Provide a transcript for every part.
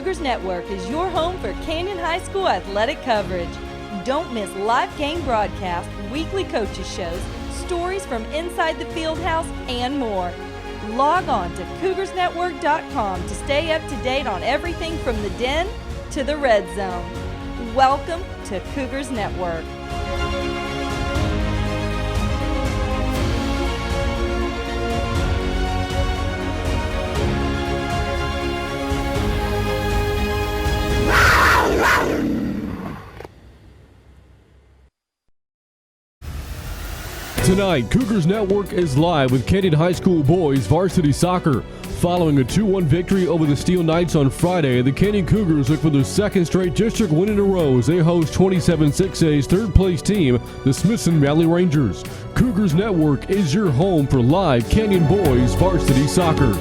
Cougars Network is your home for Canyon High School athletic coverage. Don't miss live game broadcasts, weekly coaches shows, stories from inside the field house, and more. Log on to CougarsNetwork.com to stay up to date on everything from the Den to the Red Zone. Welcome to Cougars Network. Tonight, Cougars Network is live with Canyon High School boys varsity soccer. Following a 2-1 victory over the Steel Knights on Friday, the Canyon Cougars look for their second straight district win in a row as they host 27-6A's third-place team, the Smithson Valley Rangers. Cougars Network is your home for live Canyon boys varsity soccer.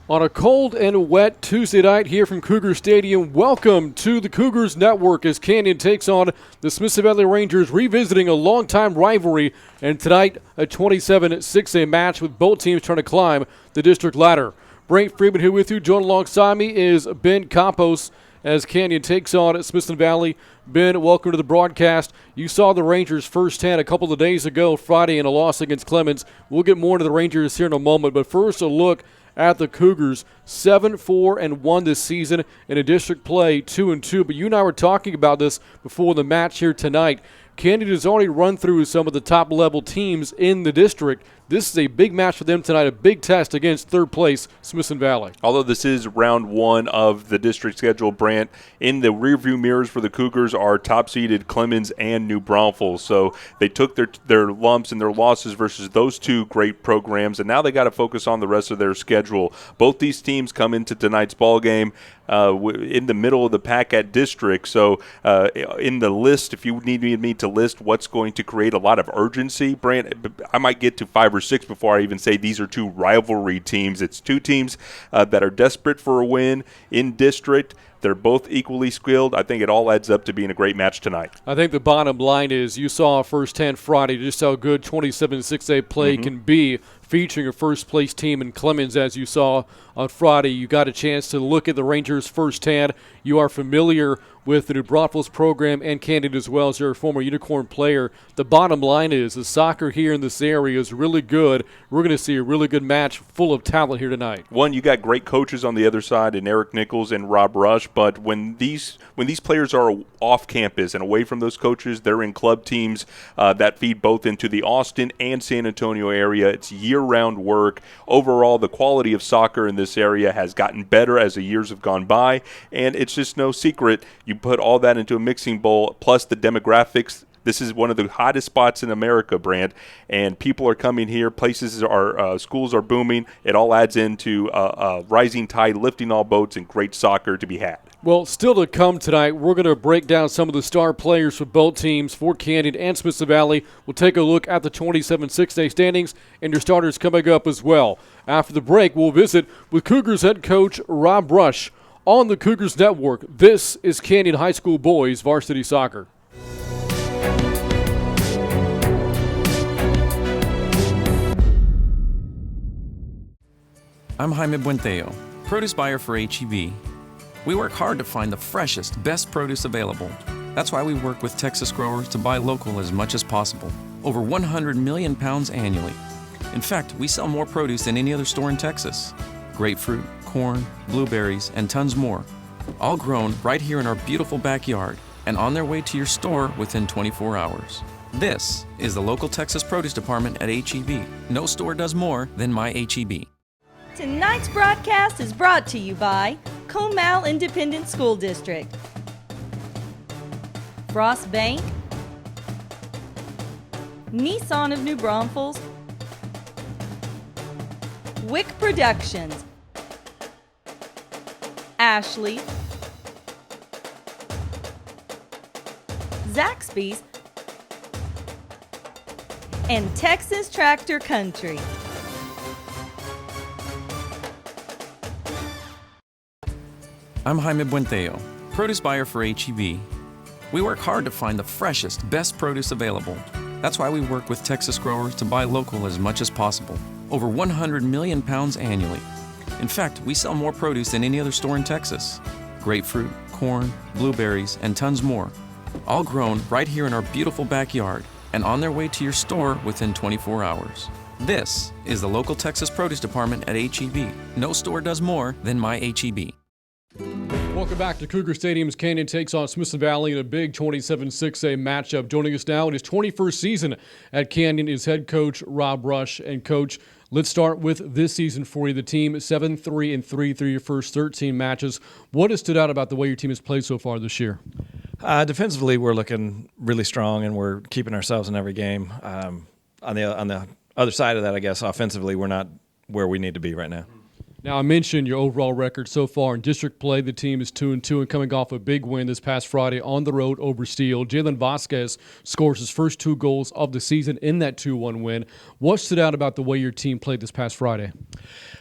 On a cold and wet Tuesday night here from Cougar Stadium, welcome to the Cougars Network as Canyon takes on the Smithson Valley Rangers, revisiting a longtime rivalry, and tonight a 27-6A match with both teams trying to climb the district ladder. Brent Freeman here with you. Joined alongside me is Ben Campos as Canyon takes on Smithson Valley. Ben, welcome to the broadcast. You saw the Rangers firsthand a couple of days ago, Friday, in a loss against Clemens. We'll get more into the Rangers here in a moment, but first a look at the Cougars, 7-4-1 this season in a district play, 2-2. But you and I were talking about this before the match here tonight. Canyon has already run through some of the top-level teams in the district. This is a big match for them tonight, a big test against third place Smithson Valley. Although this is round one of the district schedule, Brant, in the rearview mirrors for the Cougars are top-seeded Clemens and New Braunfels. So they took their lumps and their losses versus those two great programs, and now they got to focus on the rest of their schedule. Both these teams come into tonight's ball game in the middle of the pack at district. So in the list, if you need me to list what's going to create a lot of urgency, Brant, I might get to 5 or 6 before I even say these are two rivalry teams. It's two teams that are desperate for a win in district. They're both equally skilled. I think it all adds up to being a great match tonight. I think the bottom line is you saw firsthand Friday just how good 27-6A play can be, featuring a first-place team in Clemens, as you saw on Friday. You got a chance to look at the Rangers firsthand. You are familiar with the New Braunfels program and Canyon as well as you're a former Unicorn player. The bottom line is the soccer here in this area is really good. We're going to see a really good match full of talent here tonight. One, you got great coaches on the other side in Eric Nichols and Rob Rush, but when these players are off campus and away from those coaches, they're in club teams that feed both into the Austin and San Antonio area. It's year-round work. Overall, the quality of soccer in this area has gotten better as the years have gone by, and it's just no secret. You put all that into a mixing bowl, plus the demographics. This is one of the hottest spots in America, Brant, and people are coming here. Schools are booming. It all adds into a rising tide, lifting all boats, and great soccer to be had. Well, still to come tonight, we're going to break down some of the star players for both teams, for Canyon and Smithson Valley. We'll take a look at the 27-6A standings and your starters coming up as well. After the break, we'll visit with Cougars head coach Rob Rush on the Cougars Network. This is Canyon High School boys varsity soccer. I'm Jaime Buenteo, produce buyer for H-E-B. We work hard to find the freshest, best produce available. That's why we work with Texas growers to buy local as much as possible. Over 100 million pounds annually. In fact, we sell more produce than any other store in Texas. Grapefruit, corn, blueberries, and tons more. All grown right here in our beautiful backyard and on their way to your store within 24 hours. This is the local Texas Produce Department at H-E-B. No store does more than my H-E-B. Tonight's broadcast is brought to you by Comal Independent School District, Frost Bank, Nissan of New Braunfels, Wick Productions, Ashley, Zaxby's, and Texas Tractor Country. I'm Jaime Buenteo, produce buyer for H-E-B. We work hard to find the freshest, best produce available. That's why we work with Texas growers to buy local as much as possible. Over 100 million pounds annually. In fact, we sell more produce than any other store in Texas. Grapefruit, corn, blueberries, and tons more. All grown right here in our beautiful backyard and on their way to your store within 24 hours. This is the local Texas Produce Department at H-E-B. No store does more than my H-E-B. Welcome back to Cougar Stadium's Canyon takes on Smithson Valley in a big 27-6A matchup. Joining us now in his 21st season at Canyon is head coach Rob Rush. And coach, let's start with this season for you. The team 7-3-3 through your first 13 matches. What has stood out about the way your team has played so far this year? Defensively, we're looking really strong, and we're keeping ourselves in every game. On the other side of that, I guess, offensively, we're not where we need to be right now. Now, I mentioned your overall record so far in district play. The team is 2-2 and coming off a big win this past Friday on the road over Steele. Jalen Vasquez scores his first 2 goals of the season in that 2-1 win. What stood out about the way your team played this past Friday?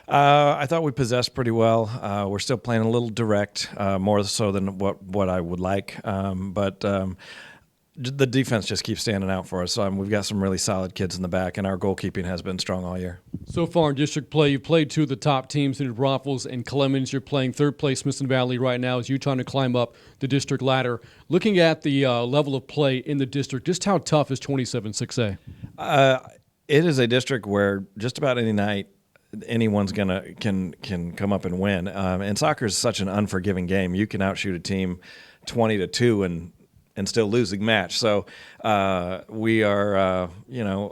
I thought we possessed pretty well. We're still playing a little direct, more so than what I would like. But the defense just keeps standing out for us. We've got some really solid kids in the back, and our goalkeeping has been strong all year. So far in district play, you've played 2 of the top teams in New Braunfels and Clemens. You're playing third place Smithson Valley right now as you're trying to climb up the district ladder. Looking at the level of play in the district, just how tough is 27-6A? It is a district where just about any night anyone's can come up and win. And soccer is such an unforgiving game. You can outshoot a team 20-2 and still losing match. So we are,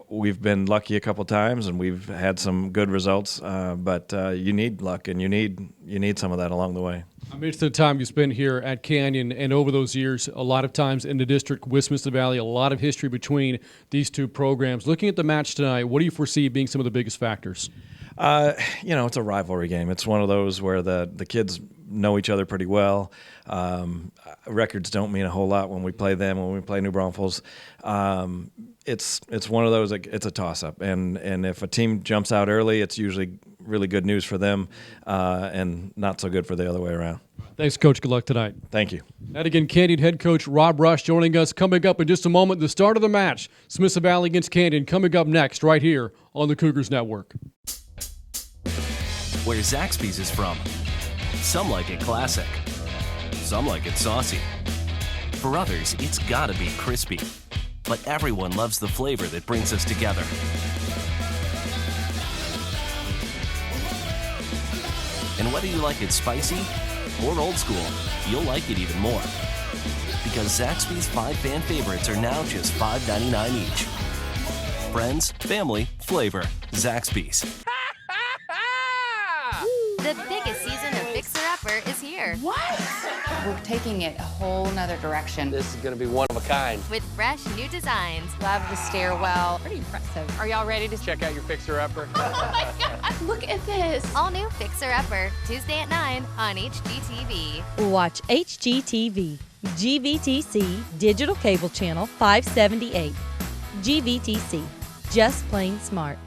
we've been lucky a couple times and we've had some good results. But you need luck and you need some of that along the way. I mentioned the time you spent here at Canyon, and over those years, a lot of times in the district with Smithson Valley, a lot of history between these 2 programs. Looking at the match tonight, what do you foresee being some of the biggest factors? It's a rivalry game. It's one of those where the kids know each other pretty well. Records don't mean a whole lot when we play them, when we play New Braunfels. It's one of those, it's a toss-up. And if a team jumps out early, it's usually really good news for them and not so good for the other way around. Thanks, Coach. Good luck tonight. Thank you. And again, Canyon head coach Rob Rush joining us. Coming up in just a moment, the start of the match. Smithson Valley against Canyon coming up next right here on the Cougars Network. Where Zaxby's is from. Some like it classic. Some like it saucy. For others, it's gotta be crispy. But everyone loves the flavor that brings us together. And whether you like it spicy or old school, you'll like it even more. Because Zaxby's 5 fan favorites are now just $5.99 each. Friends, family, flavor. Zaxby's. The biggest season of Fixer Upper is here. What? We're taking it a whole nother direction. This is going to be one of a kind. With fresh new designs. Love the stairwell. Pretty impressive. Are y'all ready to Check out your Fixer Upper. Oh my God, look at this. All new Fixer Upper, Tuesday at 9 on HGTV. Watch HGTV, GVTC Digital Cable Channel 578. GVTC, just plain smart.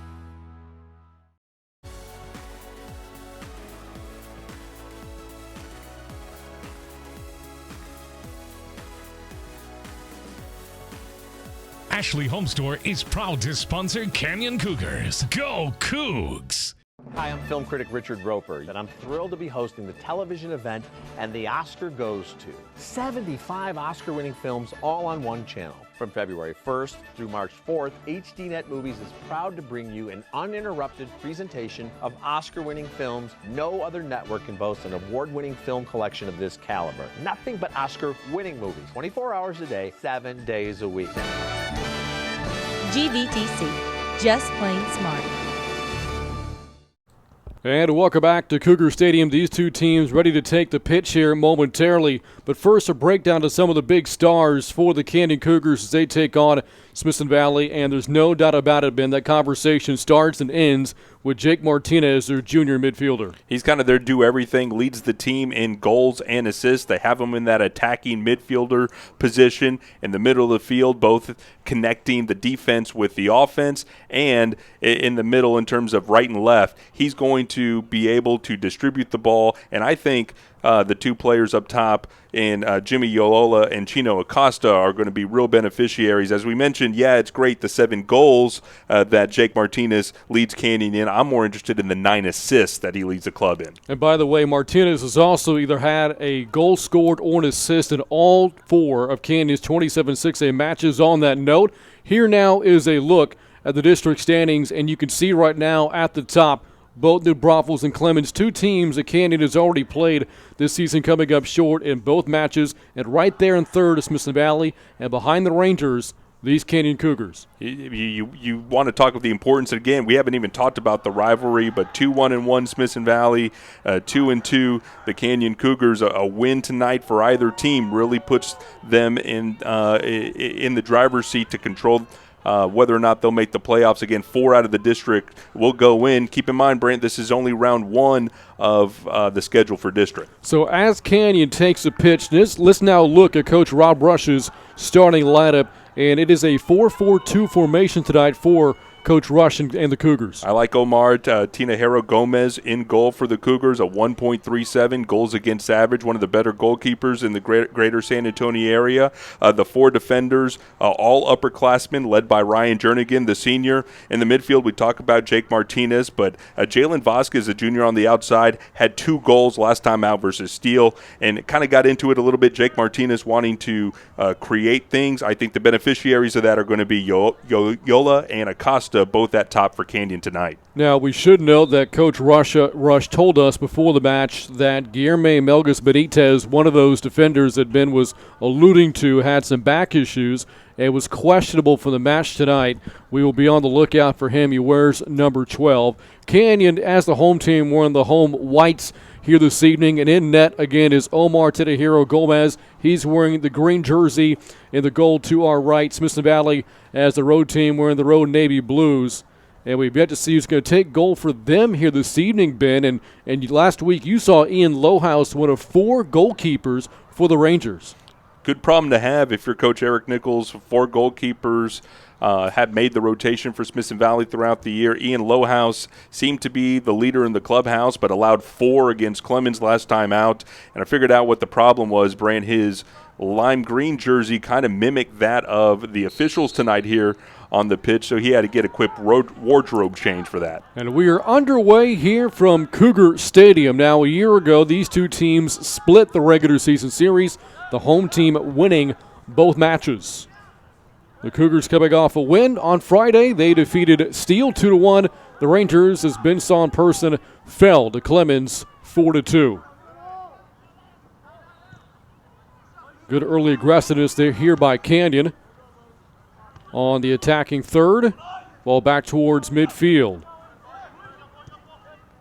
Ashley Home Store is proud to sponsor Canyon Cougars. Go Cougs! Hi, I'm film critic Richard Roper, and I'm thrilled to be hosting the television event And the Oscar Goes To. 75 Oscar-winning films all on one channel. From February 1st through March 4th, HDNet Movies is proud to bring you an uninterrupted presentation of Oscar-winning films. No other network can boast an award-winning film collection of this caliber. Nothing but Oscar-winning movies. 24 hours a day, 7 days a week. GVTC, just plain smart. And welcome back to Cougar Stadium. These 2 teams ready to take the pitch here momentarily. But first, a breakdown to some of the big stars for the Canyon Cougars as they take on Smithson Valley. And there's no doubt about it, Ben, that conversation starts and ends with Jake Martinez, their junior midfielder. He's kind of their do-everything, leads the team in goals and assists. They have him in that attacking midfielder position in the middle of the field, both connecting the defense with the offense, and in the middle in terms of right and left. He's going to be able to distribute the ball, and I think the 2 players up top in Jimmy Yolola and Chino Acosta are going to be real beneficiaries. As we mentioned, mentioned, yeah, it's great, the 7 goals that Jake Martinez leads Canyon in. I'm more interested in the 9 assists that he leads the club in. And by the way, Martinez has also either had a goal scored or an assist in all 4 of Canyon's 27 6A matches. On that note, here now is a look at the district standings, and you can see right now at the top both New Braunfels and Clemens, 2 teams that Canyon has already played this season, coming up short in both matches. And right there in third is Smithson Valley, and behind the Rangers, these Canyon Cougars. You want to talk of the importance. Again, we haven't even talked about the rivalry, but 2-1-1 Smithson Valley, 2-2 the Canyon Cougars. A win tonight for either team really puts them in the driver's seat to control whether or not they'll make the playoffs. Again, 4 out of the district will go in. Keep in mind, Brent, this is only round 1 of the schedule for district. So as Canyon takes a pitch, let's now look at Coach Rob Rush's starting lineup, and it is a 4-4-2 formation tonight for Coach Rush and the Cougars. I like Omar Tinajero Gomez in goal for the Cougars, a 1.37 goals against average, one of the better goalkeepers in the greater San Antonio area. The 4 defenders, all upperclassmen, led by Ryan Jernigan, the senior. In the midfield, we talk about Jake Martinez, but Jalen Vasquez, a junior on the outside, had 2 goals last time out versus Steele, and kind of got into it a little bit. Jake Martinez wanting to create things. I think the beneficiaries of that are going to be Yola and Acosta, both at top for Canyon tonight. Now, we should note that Coach Rush told us before the match that Guillermo Melgas Benitez, one of those defenders that Ben was alluding to, had some back issues and was questionable for the match tonight. We will be on the lookout for him. He wears number 12. Canyon, as the home team, wearing the home whites here this evening, and in net again is Omar Tinajero Gomez. He's wearing the green jersey in the goal to our right. Smithson Valley as the road team wearing the road navy blues. And we've yet to see who's going to take goal for them here this evening, Ben. And last week you saw Ian Lohaus, one of 4 goalkeepers for the Rangers. Good problem to have if you're Coach Eric Nichols. 4 goalkeepers have made the rotation for Smithson Valley throughout the year. Ian Lohaus seemed to be the leader in the clubhouse, but allowed 4 against Clemens last time out. And I figured out what the problem was, Brand. His lime green jersey kind of mimicked that of the officials tonight here on the pitch, so he had to get a quick wardrobe change for that. And we are underway here from Cougar Stadium. Now, a year ago, these 2 teams split the regular season series, the home team winning both matches. The Cougars coming off a win on Friday. They defeated Steele 2-1. The Rangers, as Ben saw in person, fell to Clemens 4-2. Good early aggressiveness there here by Canyon on the attacking third. Ball back towards midfield.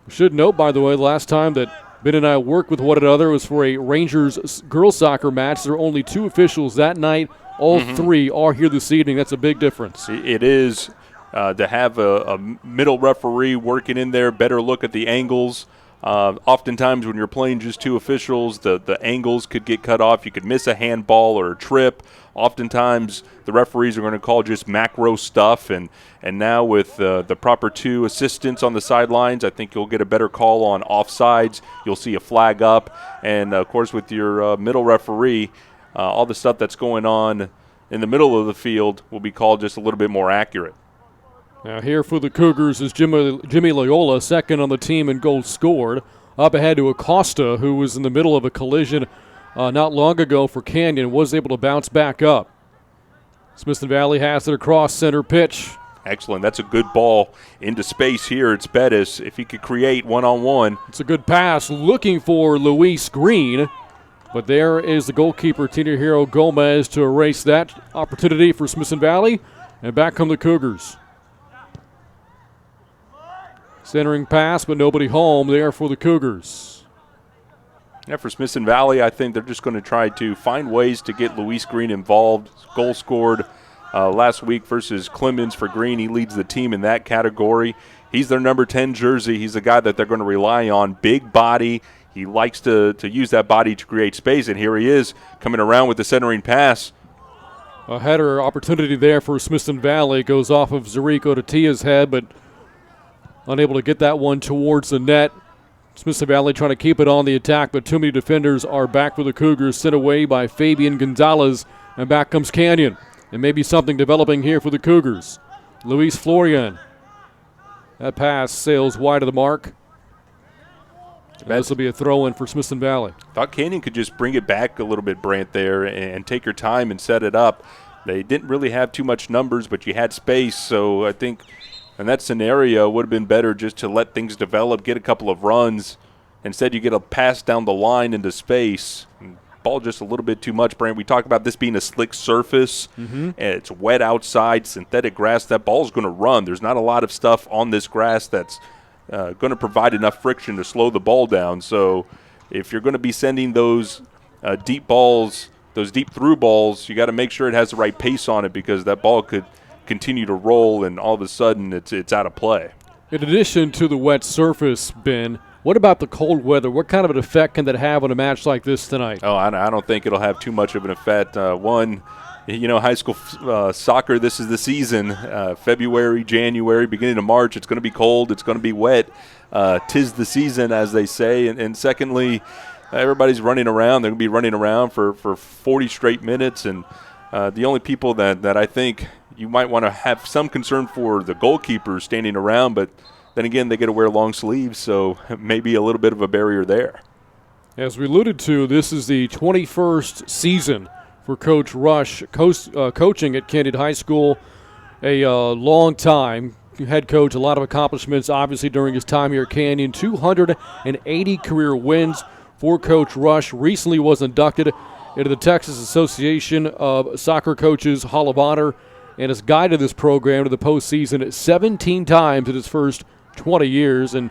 We should note, by the way, the last time that Ben and I worked with one another was for a Rangers girls soccer match. There were only 2 officials that night. All 3 are here this evening. That's a big difference. It is to have a middle referee working in there, better look at the angles. Oftentimes when you're playing just 2 officials, the angles could get cut off. You could miss a handball or a trip. Oftentimes the referees are going to call just macro stuff, and now with the proper 2 assistants on the sidelines, I think you'll get a better call on offsides. You'll see a flag up, and of course with your middle referee, all the stuff that's going on in the middle of the field will be called just a little bit more accurate. Now here for the Cougars is Jimmy Loyola, second on the team in goals scored. Up ahead to Acosta, who was in the middle of a collision not long ago for Canyon, was able to bounce back up. Smithson Valley has it across center pitch. Excellent. That's a good ball into space here. It's Bettis. If he could create one-on-one. It's a good pass looking for Luis Green. But there is the goalkeeper, Tinajero Gomez, to erase that opportunity for Smithson Valley. And back come the Cougars. Centering pass, but nobody home there for the Cougars. Yeah, for Smithson Valley, I think they're just going to try to find ways to get Luis Green involved. Goal scored last week versus Clemens for Green. He leads the team in that category. He's their number 10 jersey. He's the guy that they're going to rely on. Big body. He likes to use that body to create space, and here he is coming around with the centering pass. A header opportunity there for Smithson Valley. Goes off of Zarico Tatia's head, but unable to get that one towards the net. Smithson Valley trying to keep it on the attack, but too many defenders are back for the Cougars, sent away by Fabian Gonzalez, and back comes Canyon. and maybe something developing here for the Cougars. Luis Florian. That pass sails wide of the mark. This will be a throw-in for Smithson Valley. Thought Canyon could just bring it back a little bit, Brant, there and take your time and set it up. They didn't really have too much numbers, but you had space, so I think in that scenario it would have been better just to let things develop, get a couple of runs. Instead, you get a pass down the line into space. Ball just a little bit too much, Brant. We talk about this being a slick surface, and it's wet outside, synthetic grass. That ball's going to run. There's not a lot of stuff on this grass that's going to provide enough friction to slow the ball down. So if you're going to be sending those deep balls, those deep through balls, you got to make sure it has the right pace on it, because that ball could continue to roll and all of a sudden it's out of play. In addition to the wet surface, Ben, what about the cold weather? What kind of an effect can that have on a match like this tonight? Oh, I don't think it'll have too much of an effect. High school soccer, this is the season. February, January, beginning of March, it's going to be cold. It's going to be wet. 'Tis the season, as they say. And secondly, everybody's running around. They're going to be running around for 40 straight minutes. And the only people that I think you might want to have some concern for the goalkeepers standing around, but then again, they get to wear long sleeves, so maybe a little bit of a barrier there. As we alluded to, this is the 21st season for Coach Rush coaching at Canyon High School. A long time head coach, a lot of accomplishments, obviously, during his time here at Canyon. 280 career wins for Coach Rush. Recently was inducted into the Texas Association of Soccer Coaches Hall of Honor and has guided this program to the postseason 17 times in his first 20 years. And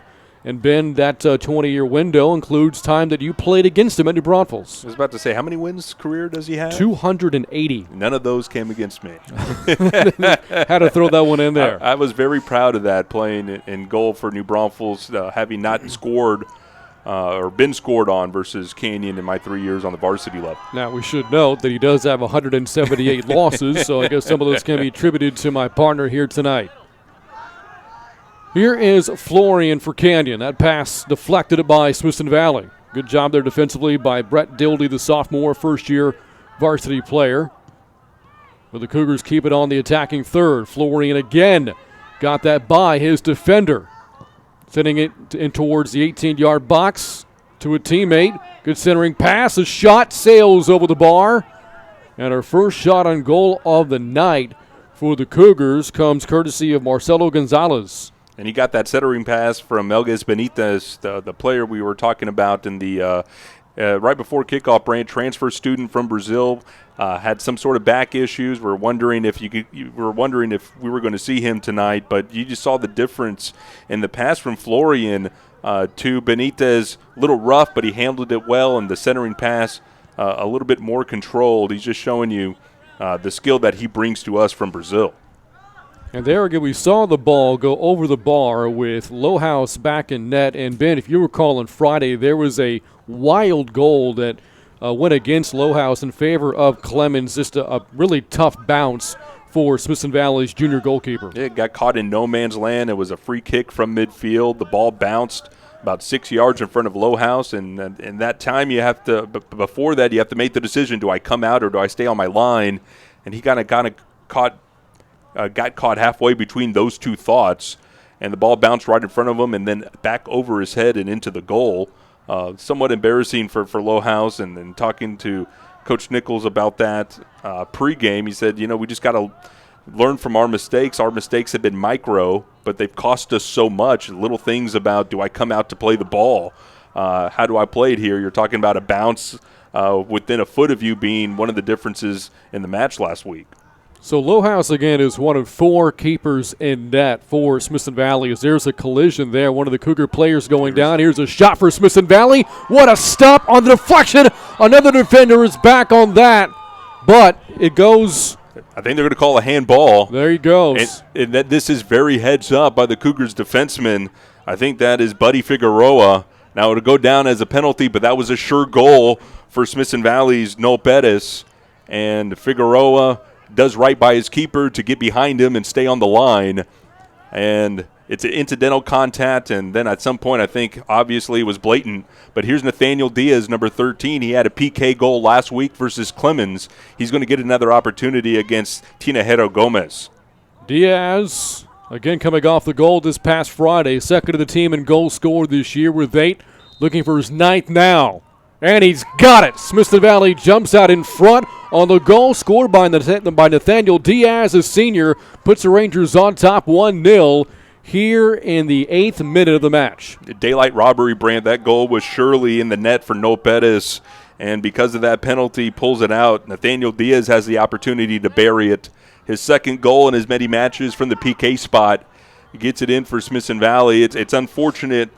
Ben, that 20-year window includes time that you played against him at New Braunfels. I was about to say, how many wins career does he have? 280. None of those came against me. Had to throw that one in there. I was very proud of that, playing in goal for New Braunfels, having not scored or been scored on versus Canyon in my 3 years on the varsity level. Now, we should note that he does have 178 losses, so I guess some of those can be attributed to my partner here tonight. Here is Florian for Canyon. That pass deflected by Smithson Valley. Good job there defensively by Brett Dildy, the sophomore, first-year varsity player. But the Cougars keep it on the attacking third. Florian again got that by his defender. Sending it in towards the 18-yard box to a teammate. Good centering pass. A shot sails over the bar. And our first shot on goal of the night for the Cougars comes courtesy of Marcelo Gonzalez. And he got that centering pass from Melges Benitez, the player we were talking about in the right before kickoff. Brand transfer student from Brazil, had some sort of back issues. We're wondering if we were going to see him tonight, but you just saw the difference in the pass from Florian to Benitez. A little rough, but he handled it well, and the centering pass a little bit more controlled. He's just showing you the skill that he brings to us from Brazil. And there again, we saw the ball go over the bar with Lowhouse back in net. And, Ben, if you recall on Friday, there was a wild goal that went against Lowhouse in favor of Clemens. Just a really tough bounce for Smithson Valley's junior goalkeeper. It got caught in no man's land. It was a free kick from midfield. The ball bounced about 6 yards in front of Lowhouse. And in that time, before that, you have to make the decision, do I come out or do I stay on my line? And he kind of got caught halfway between those two thoughts, and the ball bounced right in front of him and then back over his head and into the goal. Somewhat embarrassing for Lowhouse, and then talking to Coach Nichols about that pregame, he said, we just got to learn from our mistakes. Our mistakes have been micro, but they've cost us so much. Little things about, do I come out to play the ball? How do I play it here? You're talking about a bounce within a foot of you being one of the differences in the match last week. So Lowhouse, again, is one of four keepers in net for Smithson Valley. As there's a collision there, one of the Cougar players going down. Here's a shot for Smithson Valley. What a stop on the deflection. Another defender is back on that, but it goes. I think they're going to call a handball. There he goes. And that this is very heads up by the Cougars defenseman. I think that is Buddy Figueroa. Now it'll go down as a penalty, but that was a sure goal for Smithson Valley's Noel Pettis. And Figueroa does right by his keeper to get behind him and stay on the line. And it's an incidental contact, and then at some point I think obviously it was blatant. But here's Nathaniel Diaz, number 13. He had a PK goal last week versus Clemens. He's going to get another opportunity against Tinajero Gomez. Diaz, again coming off the goal this past Friday, second of the team in goals scored this year with 8, looking for his 9th now. And he's got it. Smithson Valley jumps out in front on the goal scored by Nathaniel Diaz, a senior, puts the Rangers on top 1-0 here in the 8th minute of the match. Daylight robbery, Brant. That goal was surely in the net for No Pettis, and because of that penalty, pulls it out. Nathaniel Diaz has the opportunity to bury it. His second goal in as many matches from the PK spot. He gets it in for Smithson Valley. It's unfortunate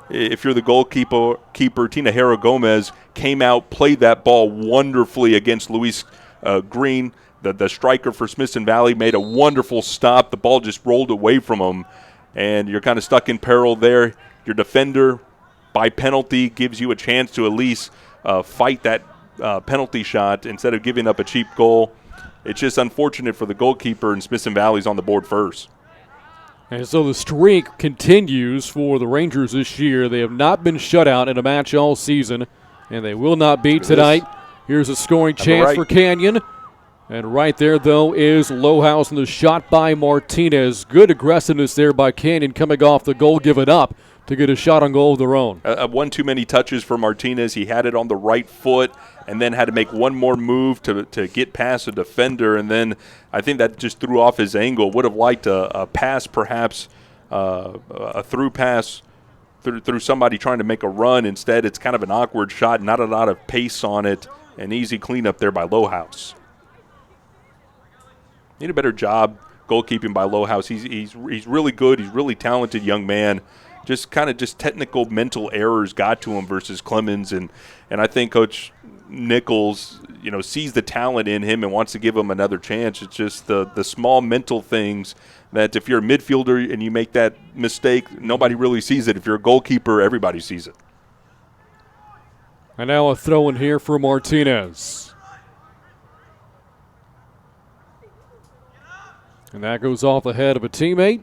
if you're the goalkeeper. Tinajero Gomez came out, played that ball wonderfully against Luis Green. The striker for Smithson Valley made a wonderful stop. The ball just rolled away from him, and you're kind of stuck in peril there. Your defender, by penalty, gives you a chance to at least fight that penalty shot instead of giving up a cheap goal. It's just unfortunate for the goalkeeper, and Smithson Valley's on the board first. And so the streak continues for the Rangers this year. They have not been shut out in a match all season, and they will not be tonight. Here's a scoring chance for Canyon. And right there, though, is Lowhouse, and the shot by Martinez. Good aggressiveness there by Canyon coming off the goal given up to get a shot on goal of their own. One too many touches for Martinez. He had it on the right foot and then had to make one more move to get past a defender, and then I think that just threw off his angle. Would have liked a pass, perhaps a through pass through somebody trying to make a run. Instead, it's kind of an awkward shot, not a lot of pace on it. An easy cleanup there by Lowhouse. Need a better job goalkeeping by Lowhouse. He's really good. He's really talented young man. Just technical mental errors got to him versus Clemens, and I think Coach Nichols, sees the talent in him and wants to give him another chance. It's just the small mental things that if you're a midfielder and you make that mistake, nobody really sees it. If you're a goalkeeper, everybody sees it. And now a throw in here for Martinez. And that goes off the head of a teammate.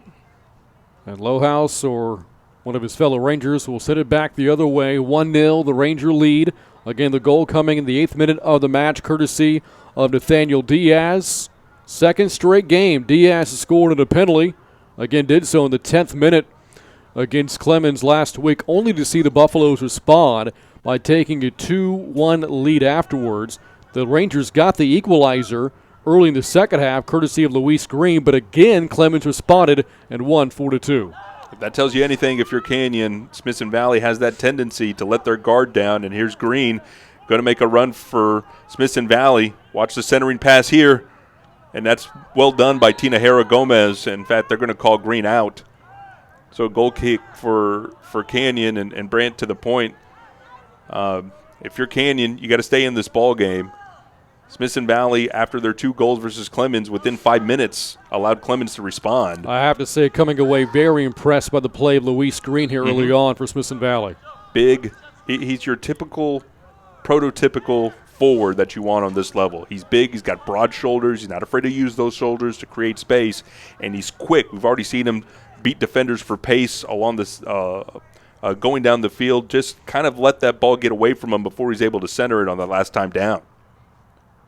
And Lowhouse or one of his fellow Rangers will send it back the other way. 1-0, the Ranger lead. Again, the goal coming in the 8th minute of the match, courtesy of Nathaniel Diaz. Second straight game, Diaz has scored in a penalty. Again, did so in the 10th minute against Clemens last week, only to see the Buffaloes respond by taking a 2-1 lead afterwards. The Rangers got the equalizer early in the second half, courtesy of Luis Green, but again, Clemens responded and won 4-2. If that tells you anything, if you're Canyon, Smithson Valley has that tendency to let their guard down, and here's Green going to make a run for Smithson Valley. Watch the centering pass here, and that's well done by Tinajero Gomez. In fact, they're going to call Green out. So a goal kick for Canyon, and Brant to the point. If you're Canyon, you got to stay in this ball game. Smithson Valley, after their 2 goals versus Clemens, within 5 minutes, allowed Clemens to respond. I have to say, coming away very impressed by the play of Luis Green here early on for Smithson Valley. Big. He's your typical, prototypical forward that you want on this level. He's big. He's got broad shoulders. He's not afraid to use those shoulders to create space, and he's quick. We've already seen him beat defenders for pace along this going down the field. Just kind of let that ball get away from him before he's able to center it on the last time down.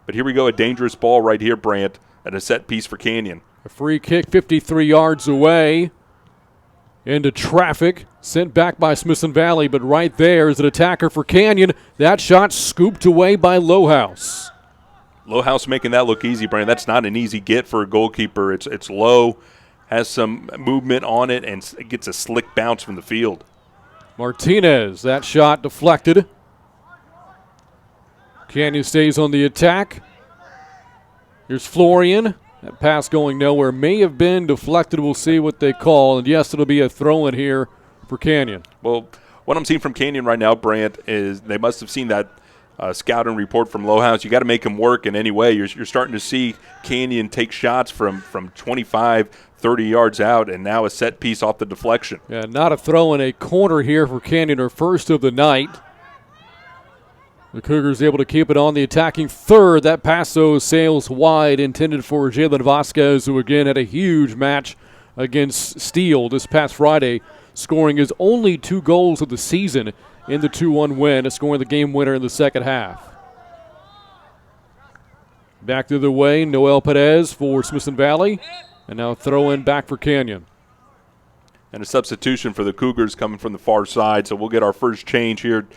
But here we go, a dangerous ball right here, Brant, and a set piece for Canyon. A free kick 53 yards away into traffic, sent back by Smithson Valley, but right there is an attacker for Canyon. That shot scooped away by Lowhouse. Lowhouse making that look easy, Brant. That's not an easy get for a goalkeeper. It's low, has some movement on it, and it gets a slick bounce from the field. Martinez, that shot deflected. Canyon stays on the attack. Here's Florian. That pass going nowhere. May have been deflected. We'll see what they call. And, yes, it'll be a throw-in here for Canyon. Well, what I'm seeing from Canyon right now, Brant, is they must have seen that scouting report from Lowhouse. You got to make him work in any way. You're starting to see Canyon take shots from 25, 30 yards out, and now a set piece off the deflection. Yeah, not a throw in, a corner here for Canyon, their first of the night. The Cougars able to keep it on the attacking third. That pass, though, sails wide, intended for Jalen Vasquez, who again had a huge match against Steele this past Friday, scoring his only 2 goals of the season in the 2-1 win, scoring the game winner in the second half. Back the other way, Noel Perez for Smithson Valley, and now throw in back for Canyon. And a substitution for the Cougars coming from the far side, so we'll get our first change here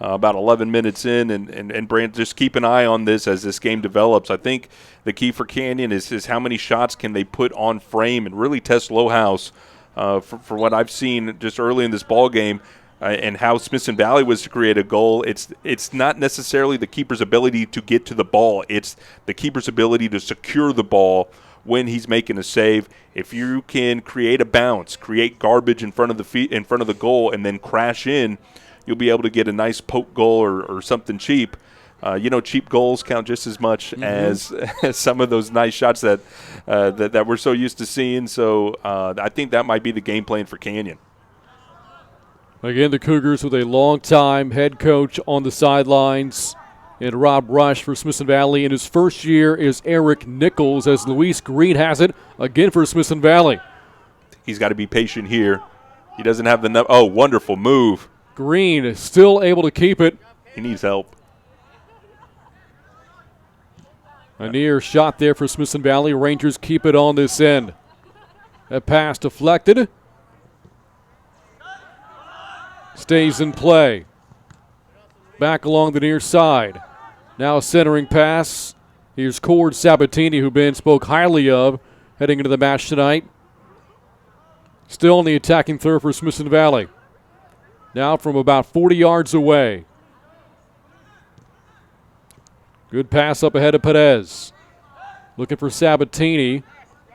about 11 minutes in, and Brant, just keep an eye on this as this game develops. I think the key for Canyon is how many shots can they put on frame and really test Lowhouse. For what I've seen just early in this ball game, and how Smithson Valley was to create a goal, it's not necessarily the keeper's ability to get to the ball. It's the keeper's ability to secure the ball when he's making a save. If you can create a bounce, create garbage in front of the goal, and then crash in, you'll be able to get a nice poke goal or something cheap. Cheap goals count just as much as some of those nice shots that we're so used to seeing. So I think that might be the game plan for Canyon. Again, the Cougars with a long-time head coach on the sidelines, and Rob Rush for Smithson Valley. In his first year is Eric Nichols, as Luis Green has it again for Smithson Valley. He's got to be patient here. He doesn't have the oh, wonderful move. Green is still able to keep it. He needs help. A near shot there for Smithson Valley. Rangers keep it on this end. A pass deflected. Stays in play. Back along the near side. Now a centering pass. Here's Cord Sabatini, who Ben spoke highly of heading into the match tonight. Still on the attacking third for Smithson Valley. Now from about 40 yards away. Good pass up ahead of Perez. Looking for Sabatini.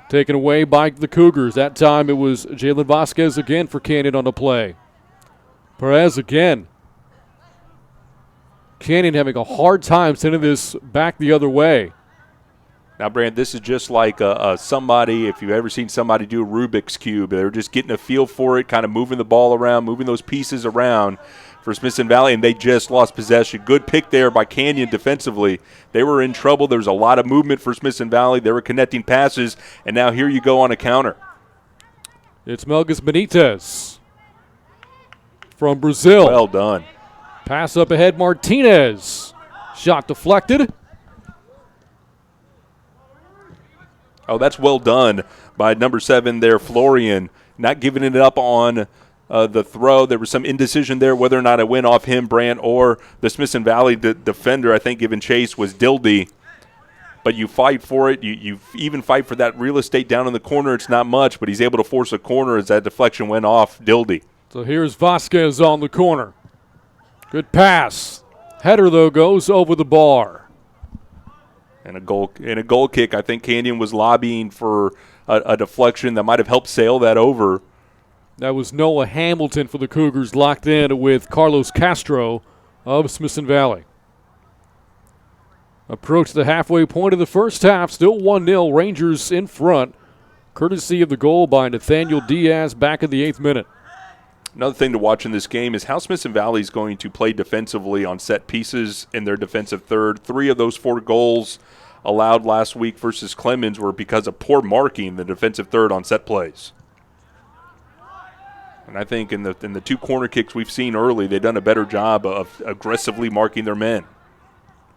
Taken away by the Cougars. That time it was Jalen Vasquez again for Canyon on the play. Perez again. Canyon having a hard time sending this back the other way. Now, Brant, this is just like somebody, if you've ever seen somebody do a Rubik's Cube, they're just getting a feel for it, kind of moving the ball around, moving those pieces around for Smithson Valley, and they just lost possession. Good pick there by Canyon defensively. They were in trouble. There was a lot of movement for Smithson Valley. They were connecting passes, and now here you go on a counter. It's Melgus Benitez from Brazil. Well done. Pass up ahead, Martinez. Shot deflected. Oh, that's well done by number 7 there, Florian. Not giving it up on the throw. There was some indecision there whether or not it went off him, Brant, or the Smithson Valley defender, I think, giving chase was Dildy. But you fight for it. You even fight for that real estate down in the corner. It's not much, but he's able to force a corner as that deflection went off Dildy. So here's Vasquez on the corner. Good pass. Header, though, goes over the bar. And a goal kick. I think Canyon was lobbying for a deflection that might have helped sail that over. That was Noah Hamilton for the Cougars, locked in with Carlos Castro of Smithson Valley. Approach the halfway point of the first half. Still 1-0. Rangers in front, courtesy of the goal by Nathaniel Diaz back in the 8th minute. Another thing to watch in this game is how Smithson Valley is going to play defensively on set pieces in their defensive third. 3 of those 4 goals allowed last week versus Clemens were because of poor marking the defensive third on set plays. And I think in the 2 corner kicks we've seen early, they've done a better job of aggressively marking their men.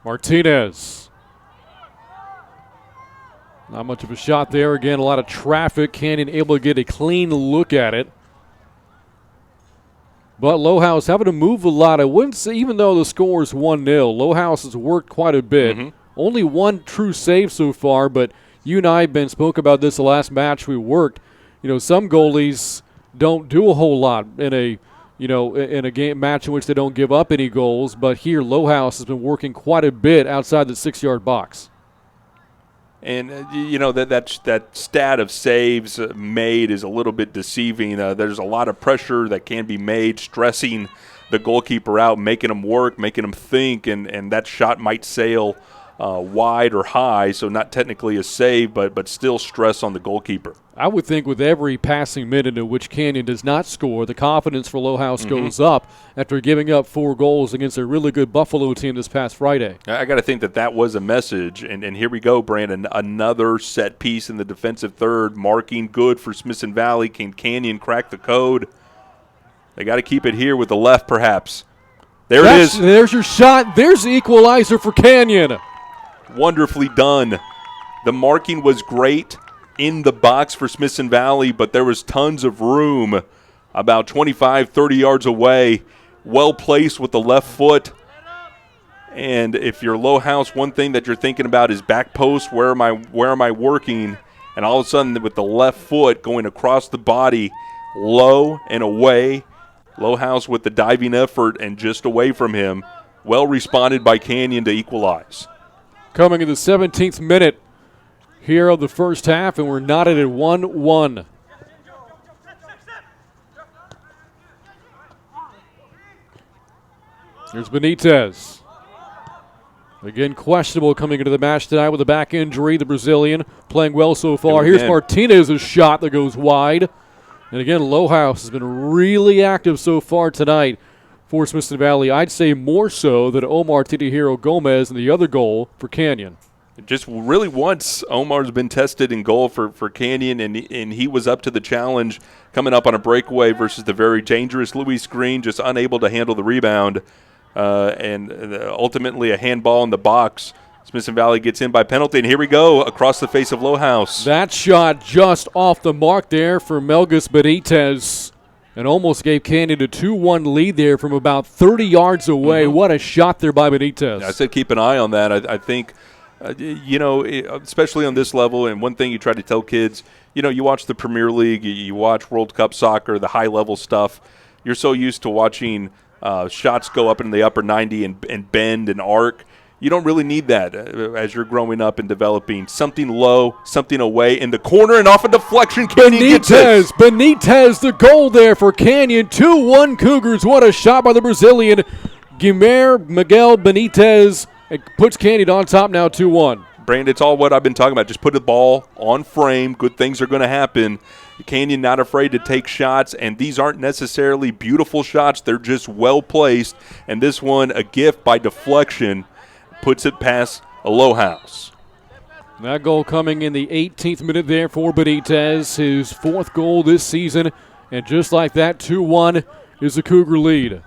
Martinez. Not much of a shot there. Again, a lot of traffic. Canyon able to get a clean look at it. But Lowhouse having to move a lot. I wouldn't say, even though the score is 1-0, Lowhouse has worked quite a bit. Only 1 true save so far, but you and I, Ben, spoke about this the last match we worked. Some goalies don't do a whole lot in a game match in which they don't give up any goals, but here Lowhouse has been working quite a bit outside the 6-yard box. And, that stat of saves made is a little bit deceiving. There's a lot of pressure that can be made, stressing the goalkeeper out, making him work, making him think, and that shot might sail wide or high, so not technically a save, but still stress on the goalkeeper. I would think with every passing minute in which Canyon does not score, the confidence for Low House goes up after giving up 4 goals against a really good Buffalo team this past Friday. I got to think that was a message. And here we go, Brandon. Another set piece in the defensive third. Marking good for Smithson Valley. Can Canyon crack the code? They got to keep it here with the left, perhaps. There it is. There's your shot. There's the equalizer for Canyon. Wonderfully done. The marking was great in the box for Smithson Valley, but there was tons of room about 25, 30 yards away. Well placed with the left foot. And if you're Low House, one thing that you're thinking about is back post, where am I working? And all of a sudden with the left foot going across the body, low and away. Low House with the diving effort and just away from him. Well responded by Canyon to equalize. Coming in the 17th minute here of the first half, and we're knotted at 1-1. Here's Benitez. Again, questionable coming into the match tonight with a back injury. The Brazilian playing well so far. Here's Martinez's shot that goes wide. And again, Low House has been really active so far tonight for Smithson Valley. I'd say more so than Omar Tidihiro Gomez in the other goal for Canyon. Just really once Omar's been tested in goal for Canyon, and he was up to the challenge coming up on a breakaway versus the very dangerous Luis Green, just unable to handle the rebound. And ultimately a handball in the box. Smithson Valley gets in by penalty, and here we go across the face of Low House. That shot just off the mark there for Melgus Benitez, and almost gave Canyon a 2-1 lead there from about 30 yards away. What a shot there by Benitez. I said keep an eye on that. I think, especially on this level, and one thing you try to tell kids, you watch the Premier League, you watch World Cup soccer, the high-level stuff. You're so used to watching shots go up in the upper 90 and bend and arc. You don't really need that as you're growing up and developing. Something low, something away in the corner, and off a deflection. Benitez, the goal there for Canyon. 2-1 Cougars. What a shot by the Brazilian. Guilherme Miguel Benitez. It puts Canyon on top now, 2-1. Brand, it's all what I've been talking about. Just put the ball on frame. Good things are going to happen. Canyon not afraid to take shots, and these aren't necessarily beautiful shots. They're just well placed, and this one, a gift by deflection, puts it past a Low House. That goal coming in the 18th minute there for Benitez, his 4th goal this season, and just like that, 2-1 is the Cougar lead.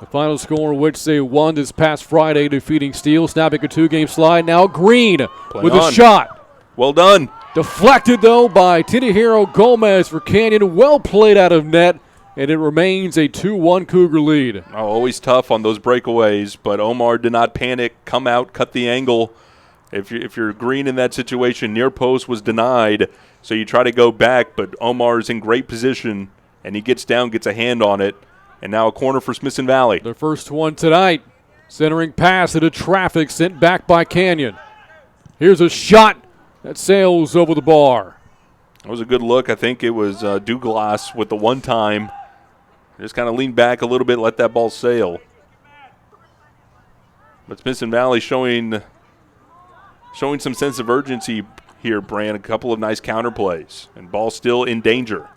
The final score, which they won this past Friday, defeating Steele, snapping a 2-game slide. Now Green with a shot. Well done. Deflected, though, by Tidihiro Gomez for Canyon. Well played out of net, and it remains a 2-1 Cougar lead. Oh, always tough on those breakaways, but Omar did not panic, come out, cut the angle. If you're Green in that situation, near post was denied, so you try to go back, but Omar is in great position, and he gets down, gets a hand on it, and now a corner for Smithson Valley. Their first one tonight. Centering pass into traffic, sent back by Canyon. Here's a shot that sails over the bar. That was a good look. I think it was Douglas with the one time. Just kind of leaned back a little bit, let that ball sail. But Smithson Valley showing some sense of urgency here, Brand. A couple of nice counter plays, and ball still in danger.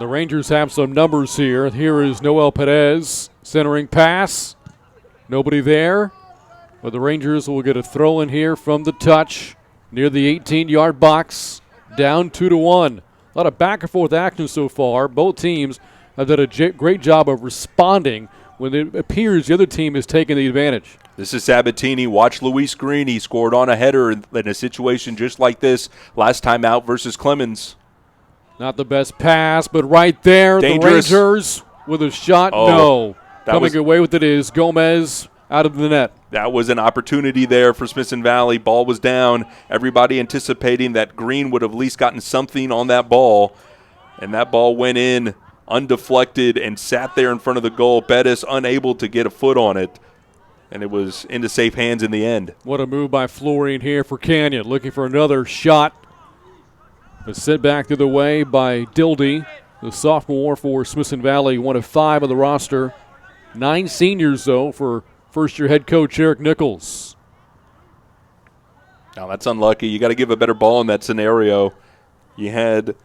The Rangers have some numbers here. Here is Noel Perez, centering pass. Nobody there, but the Rangers will get a throw in here from the touch near the 18-yard box, down 2-1. A lot of back and forth action so far. Both teams have done a great job of responding when it appears the other team is taking the advantage. This is Sabatini. Watch Luis Green. He scored on a header in a situation just like this last time out versus Clemens. Not the best pass, but right there, Dangerous. The Rangers with a shot. No. Coming away with it is Gomez out of the net. That was an opportunity there for Smithson Valley. Ball was down. Everybody anticipating that Green would have at least gotten something on that ball. And that ball went in undeflected and sat there in front of the goal. Bettis unable to get a foot on it. And it was into safe hands in the end. What a move by Florian here for Canyon. Looking for another shot. But sent back the other way by Dildy, the sophomore for Smithson Valley, one of 5 on the roster. 9 seniors, though, for first-year head coach Eric Nichols. Now, that's unlucky. You got to give a better ball in that scenario. You had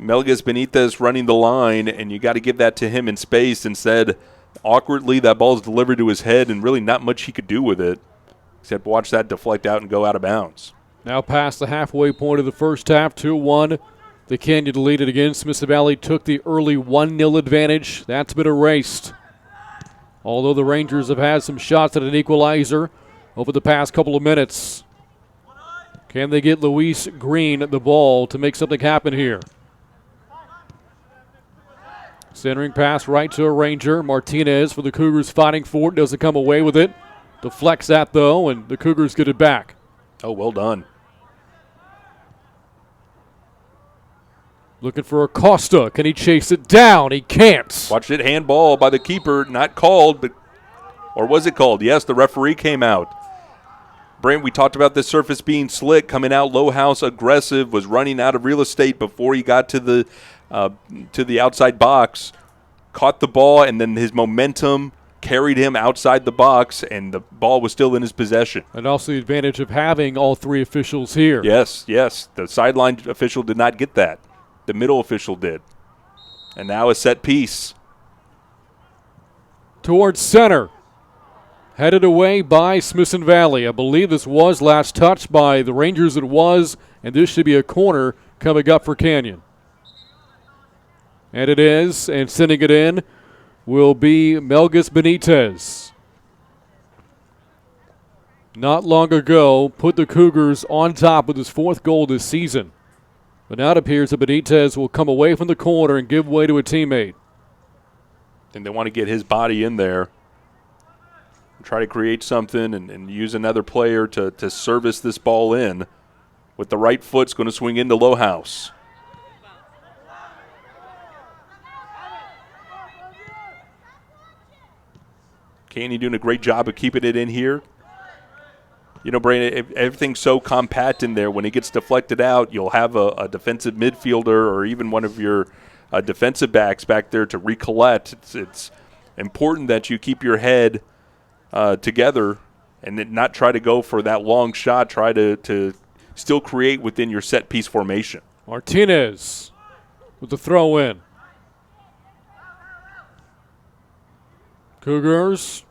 Melges Benitez running the line, and you got to give that to him in space. Instead, awkwardly, that ball's delivered to his head, and really not much he could do with it, except watch that deflect out and go out of bounds. Now past the halfway point of the first half, 2-1. The Canyon to lead it again. Smithson Valley took the early 1-0 advantage. That's been erased. Although the Rangers have had some shots at an equalizer over the past couple of minutes. Can they get Luis Green the ball to make something happen here? Centering pass right to a Ranger. Martinez for the Cougars fighting for it. Doesn't come away with it. Deflects that, though, and the Cougars get it back. Oh, well done. Looking for Acosta. Can he chase it down? He can't. Watched it handball by the keeper. Not called, but or was it called? Yes, the referee came out. Brent, we talked about this surface being slick, coming out low house, aggressive, was running out of real estate before he got to the outside box. Caught the ball, and then his momentum carried him outside the box, and the ball was still in his possession. And also the advantage of having all three officials here. Yes. The sideline official did not get that. The middle official did. And now a set piece. Towards center. Headed away by Smithson Valley. I believe this was last touched by the Rangers. It was, and this should be a corner coming up for Canyon. And it is, and sending it in will be Melges Benitez. Not long ago, put the Cougars on top with his fourth goal this season. But now it appears that Benitez will come away from the corner and give way to a teammate. And they want to get his body in there. Try to create something and use another player to service this ball in. With the right foot, it's going to swing into low house. Canyon doing a great job of keeping it in here. You know, Brandon, everything's so compact in there. When it gets deflected out, you'll have a defensive midfielder or even one of your defensive backs back there to recollect. It's important that you keep your head together and then not try to go for that long shot. Try to still create within your set-piece formation. Martinez with the throw in. Cougars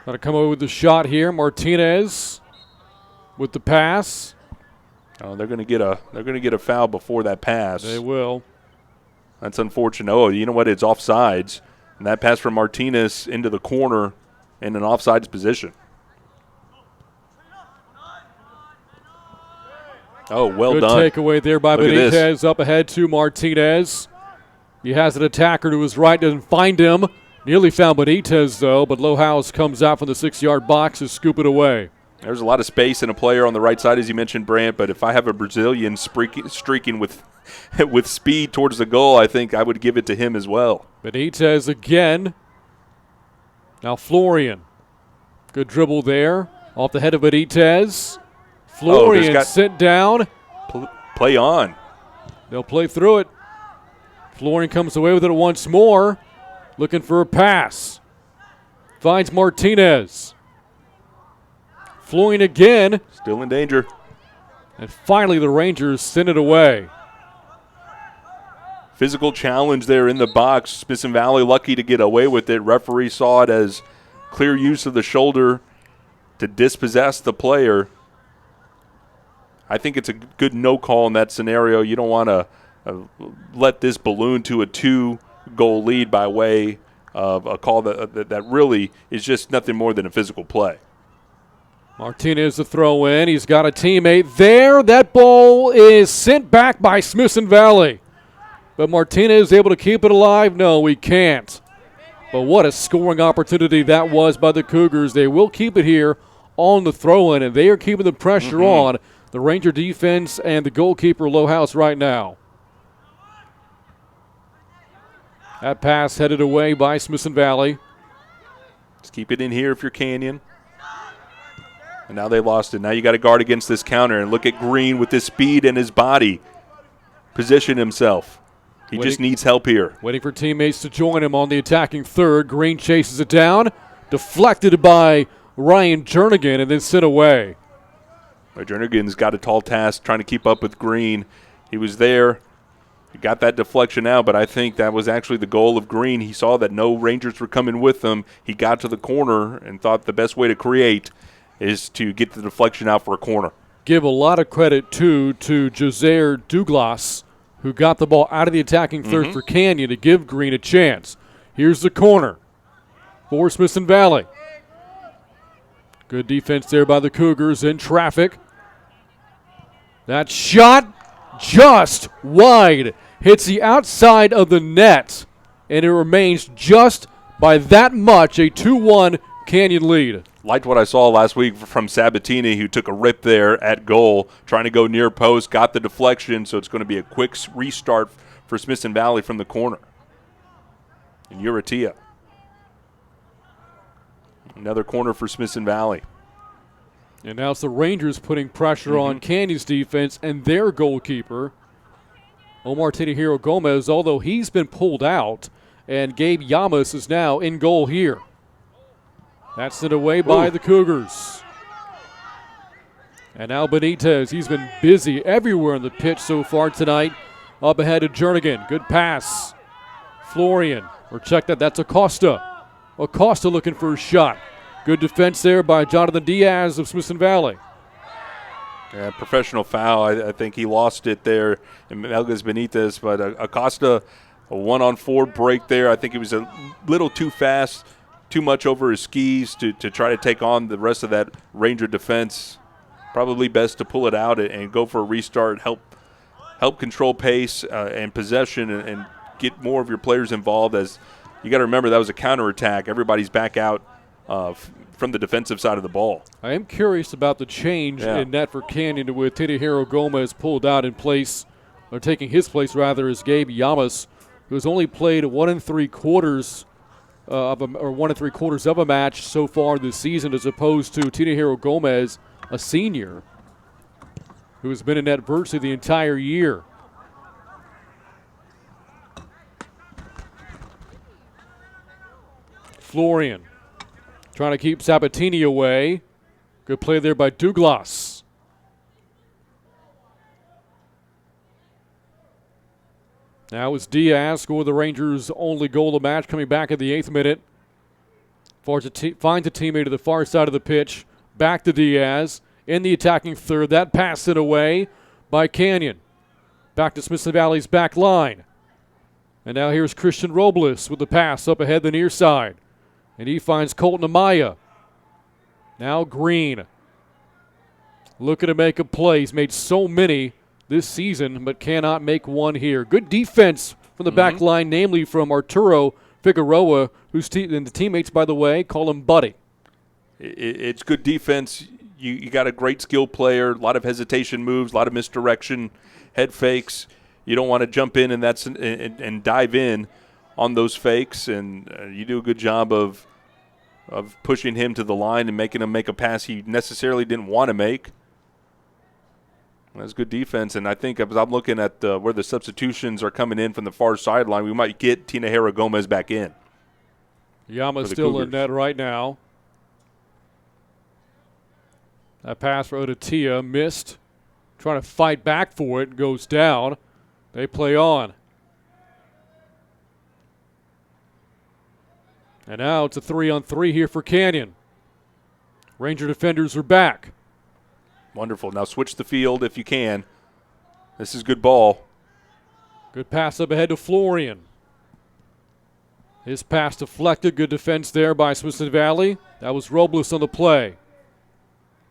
got to come away with the shot here. Martinez with the pass. Oh, they're going to get a foul before that pass. They will. That's unfortunate. Oh, you know what? It's offsides. And that pass from Martinez into the corner in an offsides position. Oh, well Good done. Good takeaway there by Benitez. Up ahead to Martinez. He has an attacker to his right, doesn't find him. Nearly found Benitez, though, but Low House comes out from the 6-yard box to scoop it away. There's a lot of space and a player on the right side, as you mentioned, Brant, but if I have a Brazilian streaking with speed towards the goal, I think I would give it to him as well. Benitez again. Now Florian. Good dribble there. Off the head of Benitez. Florian sent down. Play on. They'll play through it. Florian comes away with it once more. Looking for a pass. Finds Martinez. Florian again. Still in danger. And finally the Rangers send it away. Physical challenge there in the box. Smithson Valley lucky to get away with it. Referee saw it as clear use of the shoulder to dispossess the player. I think it's a good no call in that scenario. You don't want to let this balloon to a 2-goal lead by way of a call that really is just nothing more than a physical play. Martinez the throw in. He's got a teammate there. That ball is sent back by Smithson Valley. But Martinez able to keep it alive? No, we can't. But what a scoring opportunity that was by the Cougars. They will keep it here on the throw-in, and they are keeping the pressure on the Ranger defense and the goalkeeper Low House right now. That pass headed away by Smithson Valley. Just keep it in here if you're Canyon. And now they lost it. Now you got to guard against this counter. And look at Green with his speed and his body. Position himself. He just needs help here. Waiting for teammates to join him on the attacking third. Green chases it down. Deflected by Ryan Jernigan and then sent away. Jernigan's got a tall task trying to keep up with Green. He was there. He got that deflection out, but I think that was actually the goal of Green. He saw that no Rangers were coming with him. He got to the corner and thought the best way to create is to get the deflection out for a corner. Give a lot of credit, too, to Josair Douglas, who got the ball out of the attacking third for Canyon to give Green a chance. Here's the corner for Smithson Valley. Good defense there by the Cougars in traffic. That shot just wide. Hits the outside of the net, and it remains just by that much a 2-1 Canyon lead. Liked what I saw last week from Sabatini, who took a rip there at goal, trying to go near post, got the deflection, so it's going to be a quick restart for Smithson Valley from the corner. And Uratia. Another corner for Smithson Valley. And now it's the Rangers putting pressure on Canyon's defense and their goalkeeper, Omar Tinahiro Gomez, although he's been pulled out, and Gabe Yamas is now in goal here. That's sent away by the Cougars. And now Benitez, he's been busy everywhere on the pitch so far tonight. Up ahead to Jernigan, good pass. Florian, or check that, that's Acosta. Acosta looking for a shot. Good defense there by Jonathan Diaz of Smithson Valley. Yeah, professional foul. I think he lost it there in Melgas Benitez, but Acosta, a 1-on-4 break there. I think he was a little too fast, too much over his skis to try to take on the rest of that Ranger defense. Probably best to pull it out and go for a restart, help control pace and possession and get more of your players involved. As you got to remember, that was a counterattack. Everybody's back out from the defensive side of the ball. I am curious about the change in net for Canyon with Tinahiro Gomez pulled out in place, or taking his place rather, is Gabe Yamas, who's only played 1 3/4 1 3/4 of a match so far this season, as opposed to Tinahiro Gomez, a senior, who has been in net virtually the entire year. Florian trying to keep Sabatini away. Good play there by Douglas. Now it's Diaz, scored the Rangers' only goal of the match, coming back at the 8th minute. Finds a teammate to the far side of the pitch. Back to Diaz in the attacking third. That pass sent away by Canyon. Back to Smithson Valley's back line. And now here's Christian Robles with the pass up ahead the near side. And he finds Colton Amaya. Now Green. Looking to make a play. He's made so many this season, but cannot make one here. Good defense from the back line, namely from Arturo Figueroa, whose and the teammates, by the way, call him Buddy. It's good defense. You got a great skill player, a lot of hesitation moves, a lot of misdirection, head fakes. You don't want to jump in and dive in on those fakes, and you do a good job of pushing him to the line and making him make a pass he necessarily didn't want to make. That's good defense, and I think as I'm looking at where the substitutions are coming in from the far sideline, we might get Tinahiro Gomez back in. Yama's still Cougars in net right now. That pass for Odatia missed. Trying to fight back for it, goes down. They play on. And now it's a 3-on-3 here for Canyon. Ranger defenders are back. Wonderful. Now switch the field if you can. This is good ball. Good pass up ahead to Florian. His pass deflected. Good defense there by Smithson Valley. That was Robles on the play.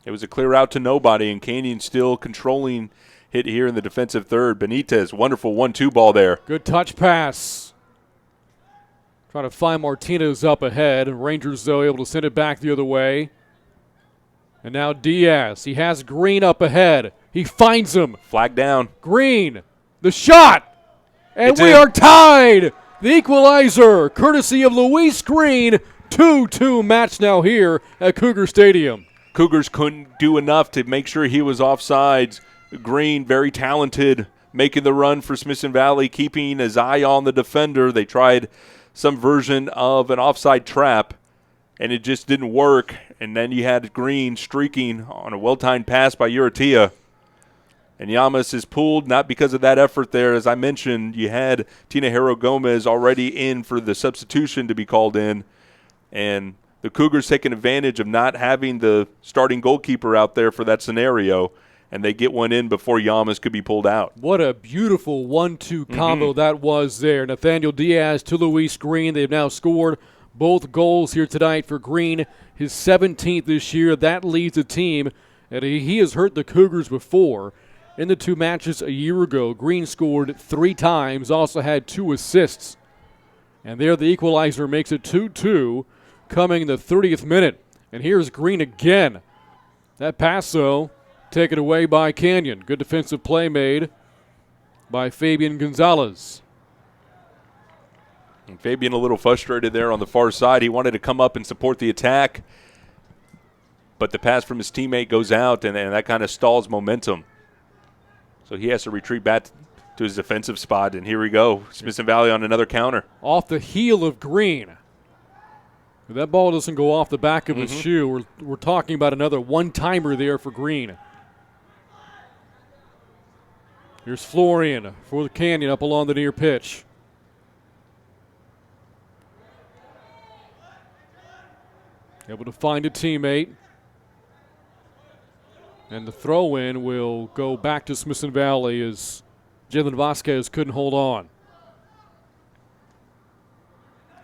It was a clear out to nobody, and Canyon still controlling it here in the defensive third. Benitez, wonderful 1-2 ball there. Good touch pass. Trying to find Martinez up ahead. Rangers, though, able to send it back the other way. And now Diaz. He has Green up ahead. He finds him. Flag down. Green. The shot. And we are tied. The equalizer, courtesy of Luis Green. 2-2 match now here at Cougar Stadium. Cougars couldn't do enough to make sure he was offsides. Green, very talented, making the run for Smithson Valley, keeping his eye on the defender. They tried some version of an offside trap, and it just didn't work. And then you had Green streaking on a well-timed pass by Uratia. And Llamas is pulled, not because of that effort there. As I mentioned, you had Tina Hero Gomez already in for the substitution to be called in. And the Cougars taking advantage of not having the starting goalkeeper out there for that scenario. And they get one in before Llamas could be pulled out. What a beautiful 1-2 combo that was there. Nathaniel Diaz to Luis Green. They've now scored both goals here tonight for Green, his 17th this year. That leads the team, and he has hurt the Cougars before. In the 2 matches a year ago, Green scored 3 times, also had 2 assists. And there the equalizer makes it 2-2, coming in the 30th minute. And here's Green again. That pass, though, taken away by Canyon. Good defensive play made by Fabian Gonzalez. And Fabian a little frustrated there on the far side. He wanted to come up and support the attack, but the pass from his teammate goes out, and that kind of stalls momentum. So he has to retreat back to his defensive spot, and here we go. Smithson Valley on another counter. Off the heel of Green. If that ball doesn't go off the back of his shoe, we're talking about another one-timer there for Green. Here's Florian for the Canyon up along the near pitch. Able to find a teammate. And the throw-in will go back to Smithson Valley as Jalen Vasquez couldn't hold on.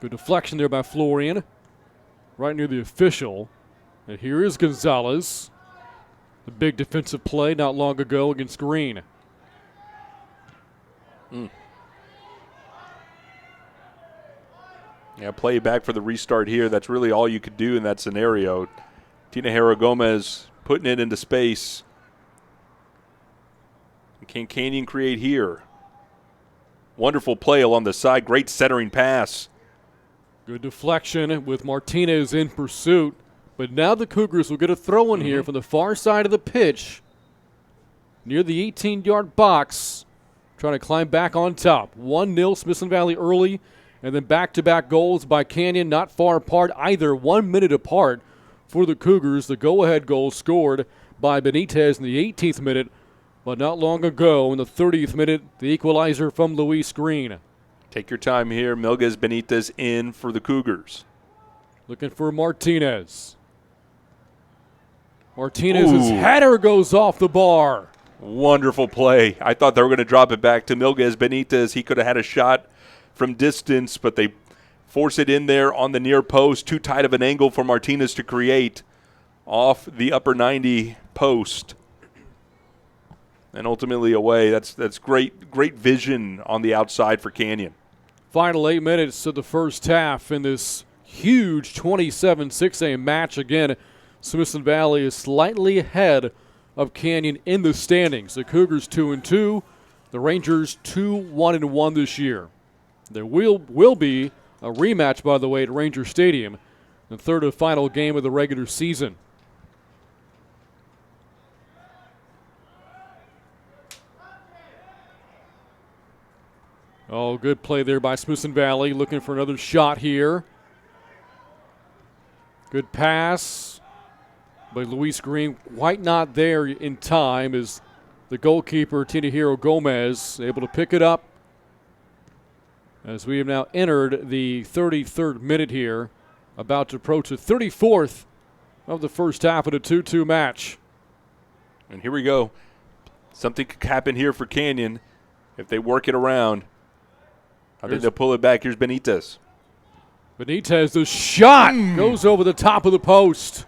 Good deflection there by Florian. Right near the official. And here is Gonzalez. The big defensive play not long ago against Green. Yeah, play back for the restart here. That's really all you could do in that scenario. Tina Hero Gomez putting it into space. Can Canyon create here? Wonderful play along the side. Great centering pass. Good deflection with Martinez in pursuit. But now the Cougars will get a throw in here from the far side of the pitch. Near the 18-yard box. Trying to climb back on top. 1-0 Smithson Valley early. And then back-to-back goals by Canyon, not far apart either, 1 minute apart for the Cougars. The go-ahead goal scored by Benitez in the 18th minute, but not long ago in the 30th minute, the equalizer from Luis Green. Take your time here. Milges Benitez in for the Cougars. Looking for Martinez. Martinez's header goes off the bar. Wonderful play. I thought they were going to drop it back to Milges Benitez. He could have had a shot from distance, but they force it in there on the near post. Too tight of an angle for Martinez to create off the upper 90 post. And ultimately away. That's great vision on the outside for Canyon. Final 8 minutes of the first half in this huge 27-6A match. Again, Smithson Valley is slightly ahead of Canyon in the standings. The Cougars 2-2, the Rangers 2-1-1 this year. There will be a rematch, by the way, at Ranger Stadium, the third and final game of the regular season. Oh, good play there by Smithson Valley, looking for another shot here. Good pass by Luis Green, quite not there in time as the goalkeeper, Tina Hero Gomez, able to pick it up. As we have now entered the 33rd minute here, about to approach the 34th of the first half of the 2-2 match. And here we go. Something could happen here for Canyon if they work it around. I think they'll pull it back. Here's Benitez. Benitez, the shot goes over the top of the post.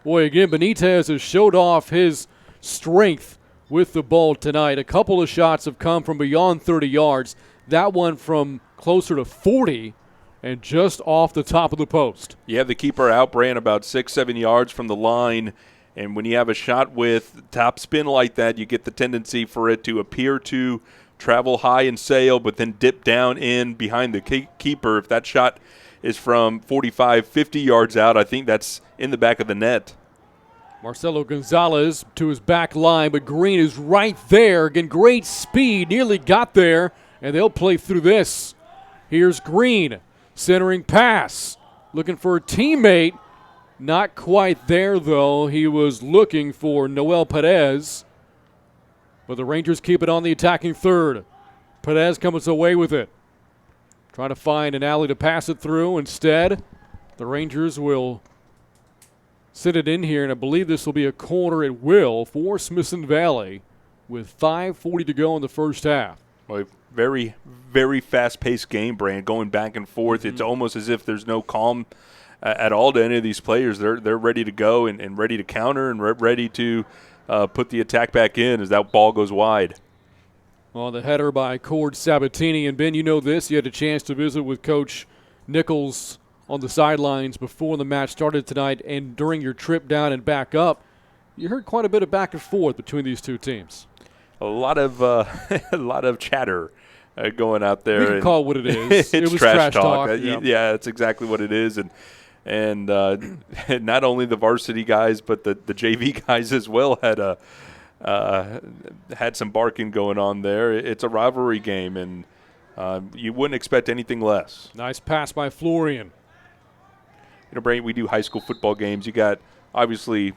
Boy, again, Benitez has showed off his strength with the ball tonight. A couple of shots have come from beyond 30 yards. That one from closer to 40 and just off the top of the post. You have the keeper outran about 6-7 yards from the line, and when you have a shot with top spin like that, you get the tendency for it to appear to travel high and sail, but then dip down in behind the keeper. If that shot is from 45, 50 yards out, I think that's in the back of the net. Marcelo Gonzalez to his back line, but Green is right there. Again, great speed, nearly got there. And they'll play through this. Here's Green, centering pass. looking for a teammate. Not quite there, though. He was looking for Noel Perez. But the Rangers keep it on the attacking third. Perez comes away with it. Trying to find an alley to pass it through. Instead, the Rangers will sit it in here, and I believe this will be a corner at will for Smithson Valley with 5:40 to go in the first half. Well, very, very fast-paced game, Brand, going back and forth. It's almost as if there's no calm at all to any of these players. They're ready to go and ready to counter and ready to put the attack back in as that ball goes wide. Well, the header by Cord Sabatini. And, Ben, you know this. You had a chance to visit with Coach Nichols on the sidelines before the match started tonight, and during your trip down and back up, you heard quite a bit of back and forth between these two teams. A lot of a lot of chatter going out there. We can call it what it is. It's it was trash talk. Yeah, that's exactly what it is. And not only the varsity guys, but the JV guys as well had some barking going on there. It's a rivalry game, and you wouldn't expect anything less. Nice pass by Florian. You know, Brady, we do high school football games. You got obviously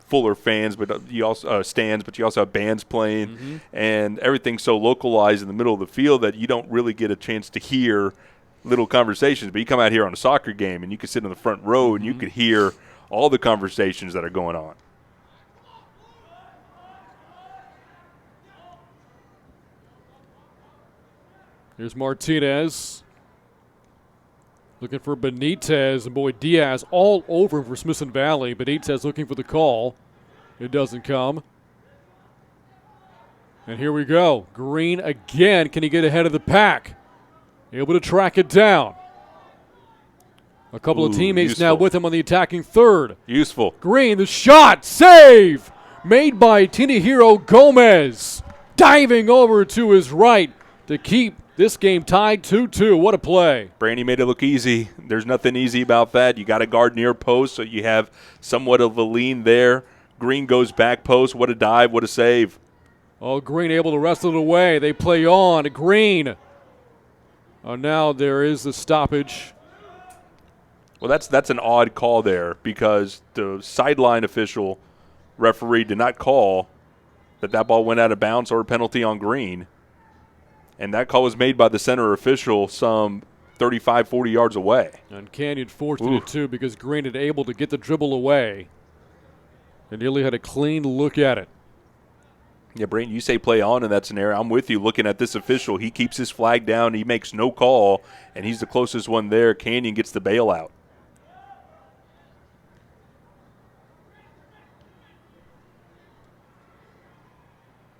fuller fans, but you also stands, but you also have bands playing, and everything's so localized in the middle of the field that you don't really get a chance to hear little conversations. But you come out here on a soccer game, and you can sit in the front row, and you could hear all the conversations that are going on. Here's Martinez. Looking for Benitez, and boy, Diaz all over for Smithson Valley. Benitez looking for the call. It doesn't come. And here we go. Green again. Can he get ahead of the pack? Able to track it down. A couple of teammates now with him on the attacking third. Useful. Green, the shot, save! Made by Tinahiro Gomez. Diving over to his right to keep this game tied 2-2. What a play. Brandy made it look easy. There's nothing easy about that. You got to guard near post, so you have somewhat of a lean there. Green goes back post. What a dive. What a save. Oh, Green able to wrestle it away. They play on. Green. Oh, now there is the stoppage. Well, that's an odd call there because the sideline official referee did not call that ball went out of bounds or a penalty on Green. And that call was made by the center official some 35, 40 yards away. And Canyon forced it too because Green had able to get the dribble away and nearly had a clean look at it. Yeah, Brayton, you say play on in that scenario. I'm with you looking at this official. He keeps his flag down. He makes no call, and he's the closest one there. Canyon gets the bailout.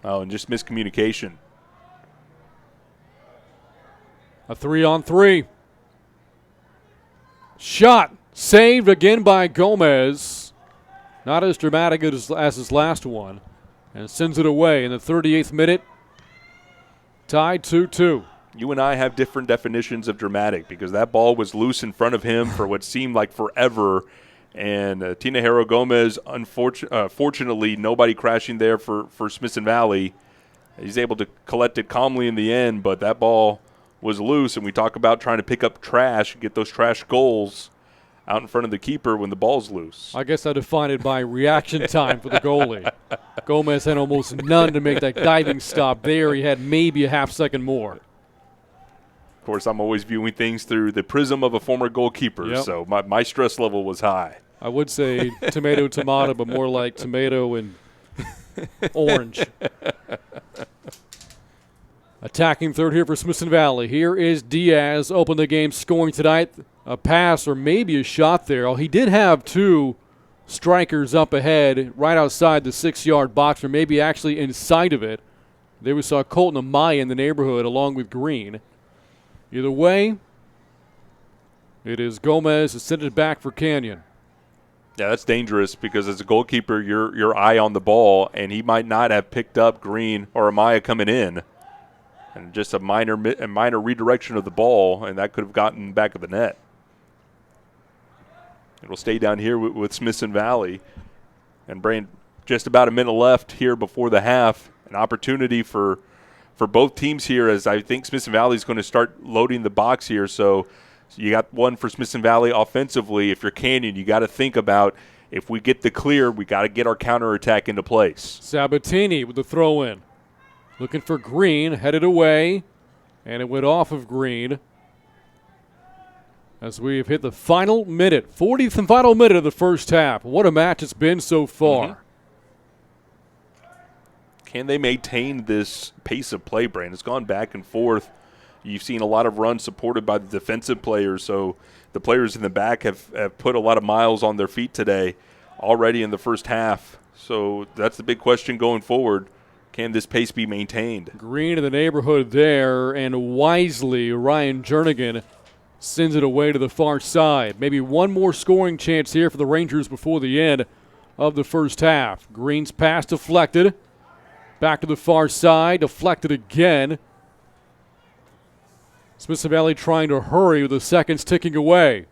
Oh, and just miscommunication. A 3-on-3. Shot saved again by Gomez. Not as dramatic as his last one. And sends it away in the 38th minute. Tied 2-2. You and I have different definitions of dramatic because that ball was loose in front of him for what seemed like forever. And Tinahiro Gomez, fortunately, nobody crashing there for Smithson Valley. He's able to collect it calmly in the end, but that ball was loose. And we talk about trying to pick up trash, get those trash goals out in front of the keeper when the ball's loose. I guess I define it by reaction time for the goalie. Gomez had almost none to make that diving stop there. He had maybe a half second more. Of course, I'm always viewing things through the prism of a former goalkeeper, so my stress level was high. I would say tomato, but more like tomato and orange. Attacking third here for Smithson Valley. Here is Diaz, open the game, scoring tonight. A pass or maybe a shot there. Oh, he did have two strikers up ahead right outside the 6-yard box, or maybe actually inside of it. There we saw Colton Amaya in the neighborhood along with Green. Either way, it is Gomez to send it back for Canyon. Yeah, that's dangerous because as a goalkeeper, your eye on the ball, and he might not have picked up Green or Amaya coming in. And just a minor redirection of the ball, and that could have gotten back of the net. It'll stay down here with Smithson Valley. And Brain, just about a minute left here before the half. An opportunity for both teams here, as I think Smithson Valley is going to start loading the box here. So So you got one for Smithson Valley offensively. If you're Canyon, you got to think about, if we get the clear, we got to get our counterattack into place. Sabatini with the throw in. Looking for Green, headed away, and it went off of Green. As we have hit the final minute, 40th and final minute of the first half. What a match it's been so far. Can they maintain this pace of play, Brand? It's gone back and forth. You've seen a lot of runs supported by the defensive players, so the players in the back have put a lot of miles on their feet today already in the first half. So that's the big question going forward. Can this pace be maintained? Green in the neighborhood there, and wisely Ryan Jernigan sends it away to the far side. Maybe one more scoring chance here for the Rangers before the end of the first half. Green's pass deflected. Back to the far side, deflected again. Smithson Valley trying to hurry with the seconds ticking away.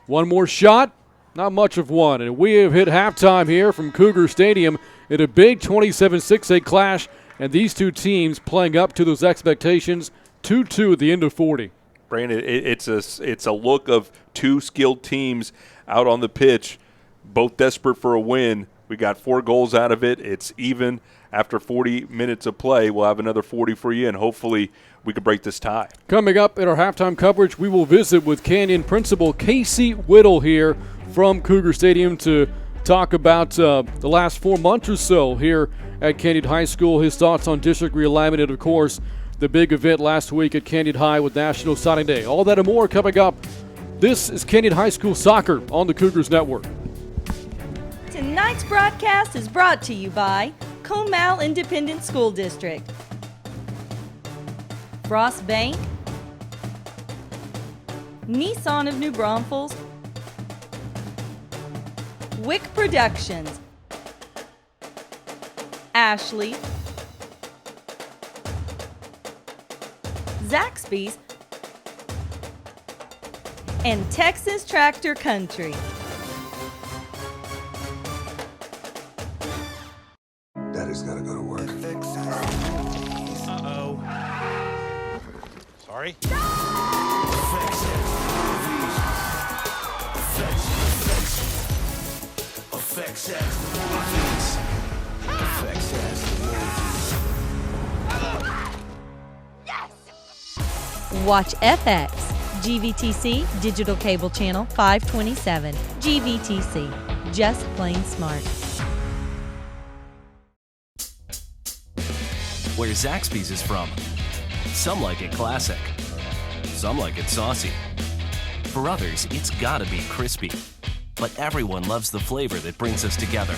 One more shot, not much of one. And we have hit halftime here from Cougar Stadium in a big 27-6A clash, and these two teams playing up to those expectations, 2-2 at the end of 40. Brandon, it's a look of two skilled teams out on the pitch, both desperate for a win. We got 4 goals out of it. It's even after 40 minutes of play. We'll have another 40 for you, and hopefully we can break this tie. Coming up in our halftime coverage, we will visit with Canyon principal Casey Whittle here from Cougar Stadium to talk about the last 4 months or so here at Canyon High School, his thoughts on district realignment, and, of course, the big event last week at Canyon High with National Signing Day. All that and more coming up. This is Canyon High School Soccer on the Cougars Network. Tonight's broadcast is brought to you by Comal Independent School District, Frost Bank, Nissan of New Braunfels, Wick Productions, Ashley, Zaxby's, and Texas Tractor Country. Daddy's gotta go to work. Uh-oh. Sorry? Watch FX, GVTC, Digital Cable Channel 527. GVTC, just plain smart. Where Zaxby's is from. Some like it classic. Some like it saucy. For others, it's gotta be crispy. But everyone loves the flavor that brings us together.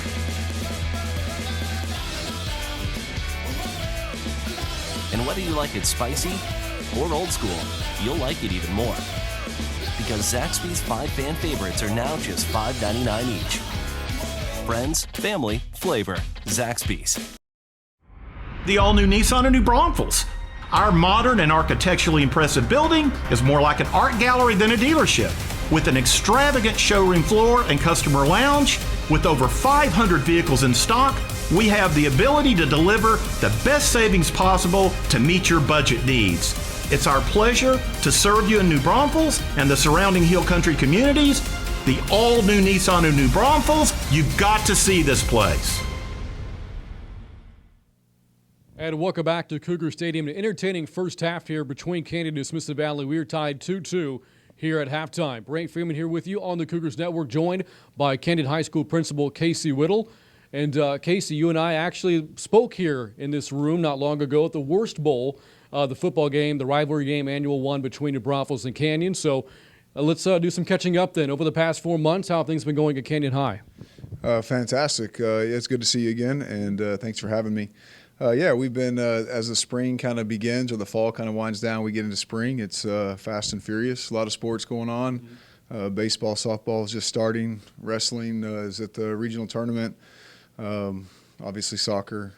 And whether you like it spicy or old school, you'll like it even more. Because Zaxby's 5 fan favorites are now just $5.99 each. Friends, family, flavor. Zaxby's. The all-new Nissan of New Braunfels. Our modern and architecturally impressive building is more like an art gallery than a dealership. With an extravagant showroom floor and customer lounge, with over 500 vehicles in stock, we have the ability to deliver the best savings possible to meet your budget needs. It's our pleasure to serve you in New Braunfels and the surrounding Hill Country communities. The all-new Nissan of New Braunfels, you've got to see this place. And welcome back to Cougar Stadium. An entertaining first half here between Canyon and Smithson Valley. We are tied 2-2 here at halftime. Brant Freeman here with you on the Cougars Network, joined by Canyon High School Principal Casey Whittle. And Casey, you and I actually spoke here in this room not long ago at the Worst Bowl, the football game, the rivalry game, annual one between New Braunfels and Canyon. So let's do some catching up then. Over the past 4 months, how have things been going at Canyon High? Fantastic. It's good to see you again, and thanks for having me. Yeah, we've been, as the spring kind of begins or the fall kind of winds down, we get into spring. It's fast and furious. A lot of sports going on. Baseball, softball is just starting. Wrestling is at the regional tournament. Obviously soccer.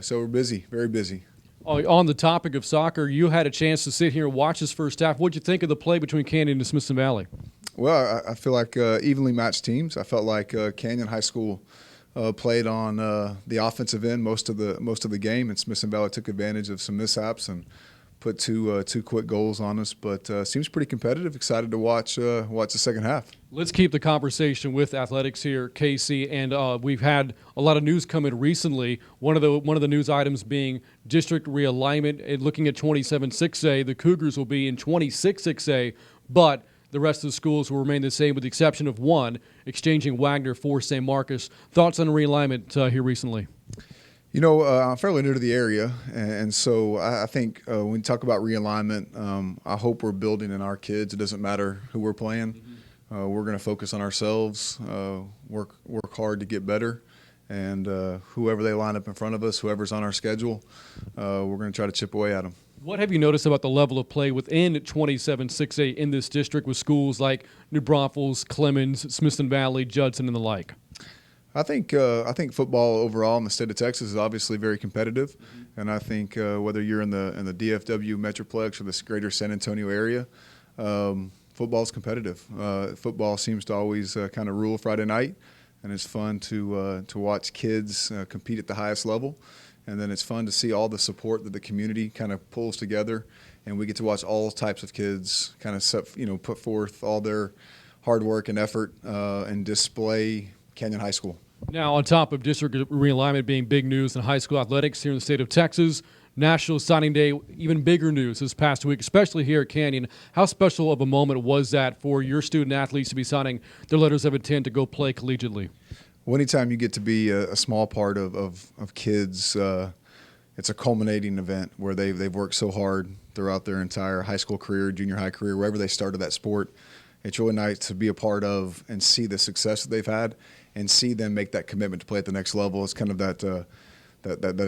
So we're busy, very busy. On the topic of soccer, you had a chance to sit here and watch this first half. What did you think of the play between Canyon and Smithson Valley? Well, I feel like evenly matched teams. I felt like Canyon High School played on the offensive end most of the game, and Smithson Valley took advantage of some mishaps and put two quick goals on us, but seems pretty competitive. Excited to watch the second half. Let's keep the conversation with athletics here, Casey. And we've had a lot of news come in recently. One of the news items being district realignment. And looking at 27-6A, the Cougars will be in 26-6A, but the rest of the schools will remain the same with the exception of one, exchanging Wagner for St. Marcus. Thoughts on realignment here recently? You know, I'm fairly new to the area, and so I think when we talk about realignment, I hope we're building in our kids. It doesn't matter who we're playing. We're going to focus on ourselves, work hard to get better, and whoever they line up in front of us, whoever's on our schedule, we're going to try to chip away at them. What have you noticed about the level of play within 27-6A in this district with schools like New Braunfels, Clemens, Smithson Valley, Judson, and the like? I think football overall in the state of Texas is obviously very competitive, and I think whether you're in the DFW Metroplex or the greater San Antonio area, football is competitive. Football seems to always kind of rule Friday night, and it's fun to watch kids compete at the highest level, and then it's fun to see all the support that the community kind of pulls together, and we get to watch all types of kids kind of put forth all their hard work and effort and display Canyon High School. Now, on top of district realignment being big news in high school athletics here in the state of Texas, National Signing Day, even bigger news this past week, especially here at Canyon. How special of a moment was that for your student athletes to be signing their letters of intent to go play collegiately? Well, anytime you get to be a small part of kids, it's a culminating event where they've worked so hard throughout their entire high school career, junior high career, wherever they started that sport. It's really nice to be a part of and see the success that they've had and see them make that commitment to play at the next level. It's kind of that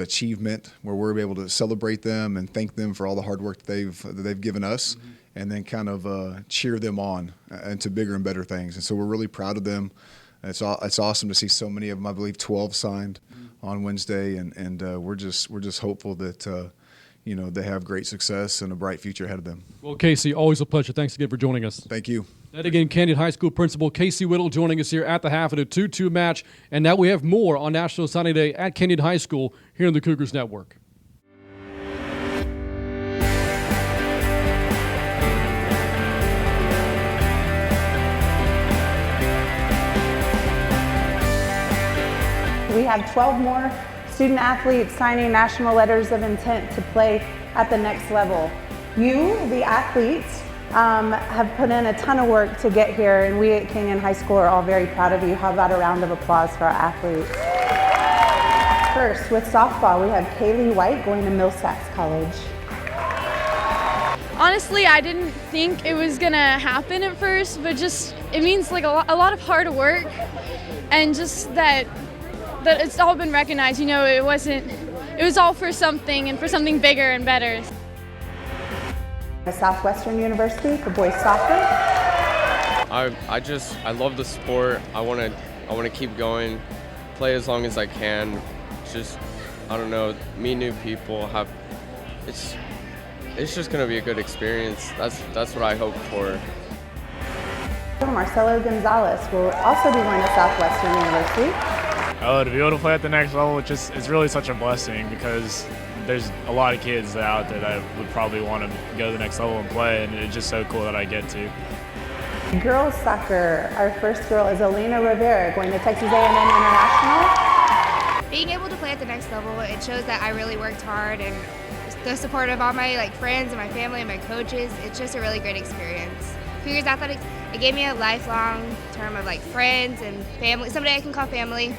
achievement where we're able to celebrate them and thank them for all the hard work that they've given us, and then kind of cheer them on into bigger and better things. And so we're really proud of them. It's awesome to see so many of them. I believe 12 signed on Wednesday, and we're just hopeful that they have great success and a bright future ahead of them. Well, Casey, always a pleasure. Thanks again for joining us. Thank you. That again, Canyon High School Principal Casey Whittle joining us here at the half of the 2-2 match. And now we have more on National Signing Day at Canyon High School here on the Cougars Network. We have 12 more student athletes signing national letters of intent to play at the next level. You, the athletes, have put in a ton of work to get here, and we at Canyon High School are all very proud of you. How about a round of applause for our athletes? First, with softball, we have Kaylee White going to Millsaps College. Honestly, I didn't think it was gonna happen at first, but just it means like a lot of hard work, and just that it's all been recognized. It was all for something and for something bigger and better. Southwestern University for boys soccer. I love the sport. I want to keep going, play as long as I can. Just, I don't know, meet new people. It's just gonna be a good experience. That's what I hope for. Marcelo Gonzalez will also be going to Southwestern University. To be able to play at the next level, it's really such a blessing because there's a lot of kids out there that would probably want to go to the next level and play, and it's just so cool that I get to. Girls soccer, our first girl is Elena Rivera going to Texas A&M International. Being able to play at the next level, it shows that I really worked hard, and the support of all my friends and my family and my coaches, it's just a really great experience. Cougars Athletics, it gave me a lifelong term of friends and family, somebody I can call family.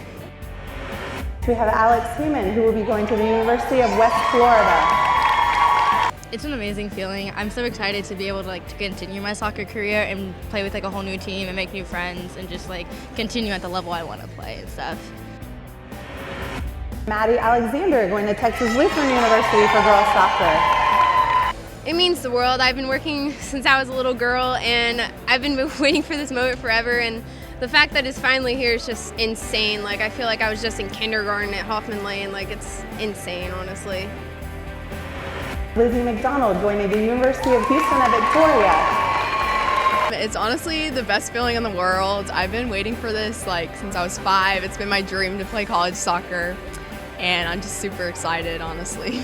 We have Alex Seaman, who will be going to the University of West Florida. It's an amazing feeling. I'm so excited to be able to continue my soccer career and play with a whole new team and make new friends and just continue at the level I want to play and stuff. Maddie Alexander going to Texas Lutheran University for girls soccer. It means the world. I've been working since I was a little girl, and I've been waiting for this moment forever, and the fact that it's finally here is just insane. I feel like I was just in kindergarten at Hoffman Lane. It's insane, honestly. Lizzie McDonald going to the University of Houston at Victoria. It's honestly the best feeling in the world. I've been waiting for this since I was 5. It's been my dream to play college soccer, and I'm just super excited, honestly.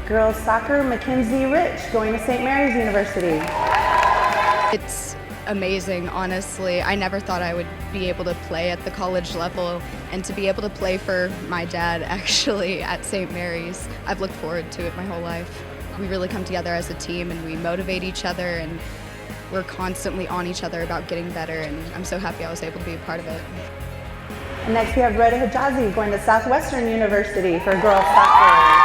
Girls soccer, Mackenzie Rich, going to St. Mary's University. It's amazing, honestly. I never thought I would be able to play at the college level, and to be able to play for my dad actually at St. Mary's, I've looked forward to it my whole life. We really come together as a team and we motivate each other, and we're constantly on each other about getting better, and I'm so happy I was able to be a part of it. And next we have Rhoda Hijazi going to Southwestern University for girls soccer.